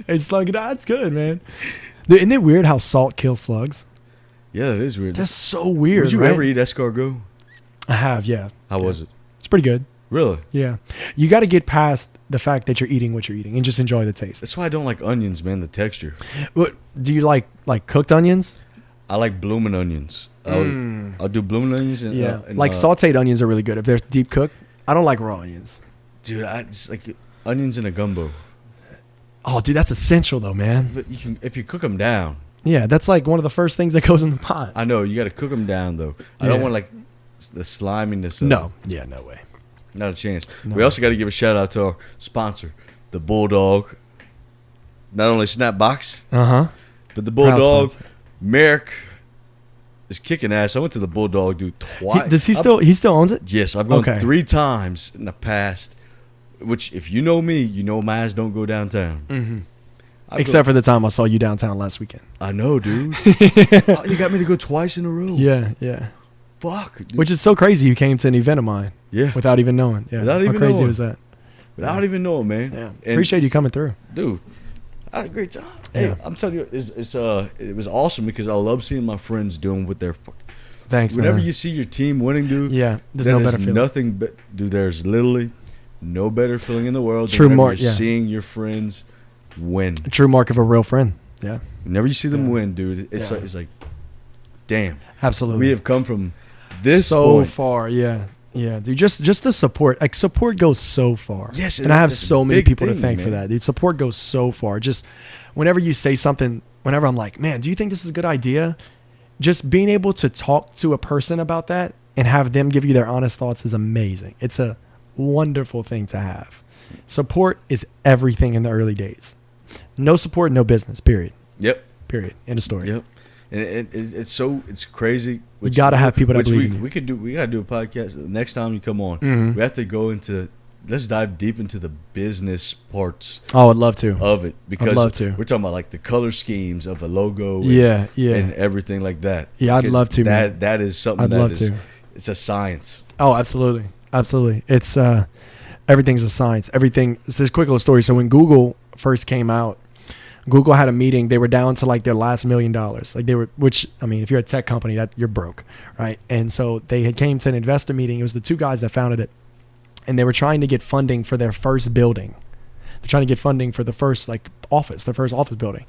Hey, slug it out. That's good, man. Isn't it weird how salt kills slugs? Yeah, that is weird. That's so weird. Would you right? ever eat escargot? I have, yeah. How was it? It's pretty good. Really? Yeah. You got to get past the fact that you're eating what you're eating and just enjoy the taste. That's why I don't like onions, man. The texture. What do you like cooked onions? I like blooming onions. I'll do blooming onions. And, Yeah. and, Like sauteed onions are really good if they're deep cooked. I don't like raw onions. Dude, I just like onions in a gumbo. Oh, dude, that's essential though, man. But you can, if you cook them down. Yeah, that's like one of the first things that goes in the pot. I know you got to cook them down though. I Yeah. don't want like the sliminess. Of No. Yeah, no way. Not a chance. No. We also got to give a shout out to our sponsor, the Bulldog. Not only Snapbox, Uh-huh. but the Bulldog. sponsor. Merrick is kicking ass. I went to the Bulldog, dude, twice. Does he still owns it? Yes, I've gone Okay. 3 times in the past. Which, if you know me, you know my ass don't go downtown. Mm-hmm. Except for the time I saw you downtown last weekend. I know, dude. Oh, you got me to go twice in a row. Yeah, yeah. Fuck. Dude. Which is so crazy you came to an event of mine Yeah. without even knowing. Yeah. Without How even crazy knowing. was that? Without even knowing, man. Yeah. And, Appreciate you coming through. dude, I had a great time. Hey, Yeah. I'm telling you, it was awesome because I love seeing my friends doing what they're. Thanks, Whenever man. you see your team winning, dude. Yeah, there's then no better feeling. nothing but, dude. There's literally no better feeling in the world True than whenever mark, you're yeah. seeing your friends win. True mark of a real friend. Yeah, Whenever you see them Yeah. win, dude, Yeah. it's like, damn, absolutely. we have come from this so point. far. Yeah, yeah, dude. Just the support. Like support goes so far. Yes, and I have it's a so many big people to thing, thank for man. that, dude. Support goes so far. Just whenever you say something, whenever I'm like, man, do you think this is a good idea? Just being able to talk to a person about that and have them give you their honest thoughts is amazing. It's a wonderful thing to have. Support is everything in the early days. No support, no business. Period. Yep, Period. End of story. yep. And it's crazy. You gotta have people that which believe in you. we gotta do a podcast the next time you come on. Mhm. We have to go into. Let's dive deep into the business parts Oh, I'd love to. of it because love to. we're talking about like the color schemes of a logo. Yeah, yeah. and everything like that. Yeah, I'd Because love to, man. That is something I'd that love is- to. It's a science. Oh, absolutely. Absolutely. It's everything's a science. Everything. So there's a quick little story. So when Google first came out, Google had a meeting. They were down to like their last $1 million. Like they were, which I mean, if you're a tech company, that you're broke, right? And so they had came to an investor meeting. It was the 2 guys that founded it, and they were trying to get funding for their first building. They're trying to get funding for the first their first office building,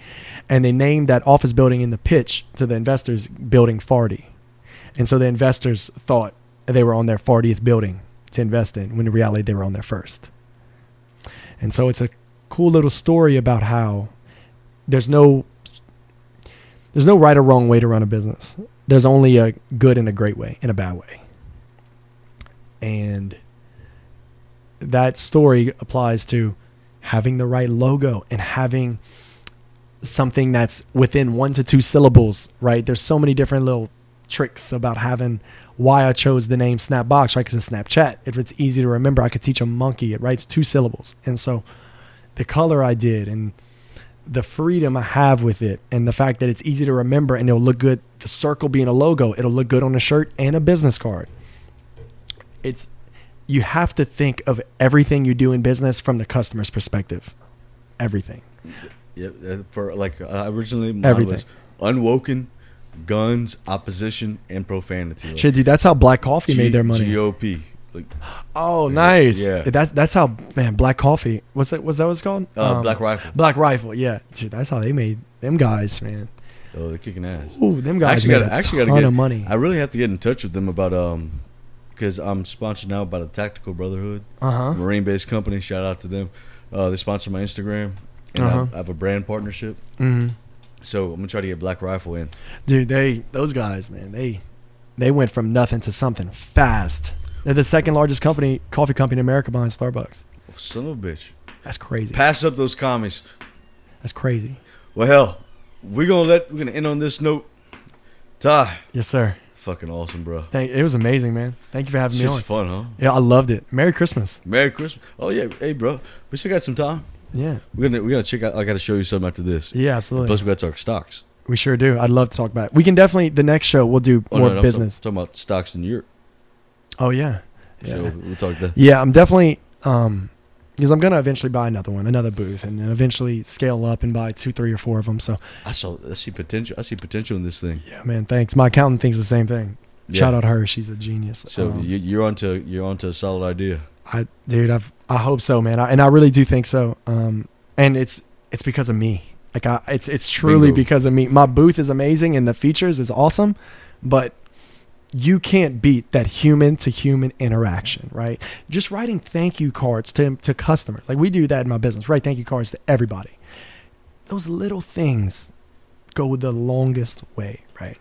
and they named that office building in the pitch to the investors Building 40. And so the investors thought they were on their 40th building to invest in, when in reality they were on their first. And so it's a cool little story about how there's no right or wrong way to run a business. There's only a good and a great way and a bad way. And that story applies to having the right logo and having something that's within 1 to 2 syllables, right? There's so many different little tricks about having why I chose the name Snapbox, right? Because it's Snapchat. If it's easy to remember, I could teach a monkey. It writes 2 syllables. And so the color I did and the freedom I have with it and the fact that it's easy to remember and it'll look good, the circle being a logo, it'll look good on a shirt and a business card. You have to think of everything you do in business from the customer's perspective. Everything. Yeah, for like originally mine was unwoken, guns, opposition, and profanity. Like, shit, dude, that's how Black Coffee made their money. GOP. Like, oh, nice. Yeah. That's how, man, Black Coffee. Was that what it's called? Black Rifle. Black Rifle, yeah. Dude, that's how they made them guys, man. Oh, they're kicking ass. Ooh, them guys made a ton of money. I really have to get in touch with them about because I'm sponsored now by the Tactical Brotherhood, Marine-based company. Shout out to them. They sponsor my Instagram, and I have a brand partnership. Mm-hmm. So I'm gonna try to get Black Rifle in. Dude, those guys, man, they went from nothing to something fast. They're the second largest coffee company in America behind Starbucks. Son of a bitch. That's crazy. Pass up those commies. That's crazy. Well, hell, we're gonna end on this note. Ty. Yes, sir. Fucking awesome, bro. It was amazing, man. Thank you for having me on. It's fun, huh? Yeah, I loved it. Merry Christmas. Merry Christmas. Oh yeah, hey, bro. We still got some time. Yeah. We gotta check out. I gotta show you something after this. Yeah, absolutely. Plus, we got to talk stocks. We sure do. I'd love to talk about it. We can definitely, the next show, we'll do more business. I'm talking about stocks in Europe. Oh, yeah. So we'll talk that. Yeah, I'm definitely, because I'm going to eventually buy another booth, and eventually scale up and buy 2, 3, or 4 of them. So I see potential. I see potential in this thing. Yeah, man. Thanks. My accountant thinks the same thing. Yeah. Shout out her. She's a genius. So you're onto a solid idea. I hope so, man. I really do think so. And it's because of me. Like it's truly Bingo. because of me. My booth is amazing and the features is awesome, but you can't beat that human to human interaction, right? Just writing thank you cards to customers. Like we do that in my business, write thank you cards to everybody. Those little things go the longest way, right?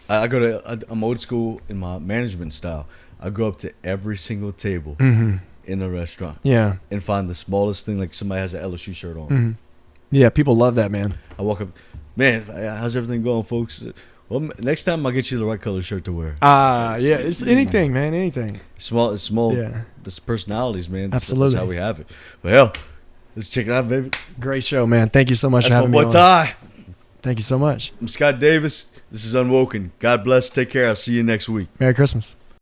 I'm old school in my management style. I go up to every single table in the restaurant. Yeah. And find the smallest thing, like somebody has an LSU shirt on. Mm-hmm. Yeah, people love that, man. I walk up, man, how's everything going, folks? Well, next time I'll get you the right color shirt to wear. Yeah, it's anything, man, anything. It's small. Yeah. It's personalities, man. Absolutely. That's how we have it. Well, let's check it out, baby. Great show, man. Thank you so much That's for having me my boy Ty. Thank you so much. I'm Scott Davis. This is Unwoken. God bless. Take care. I'll see you next week. Merry Christmas.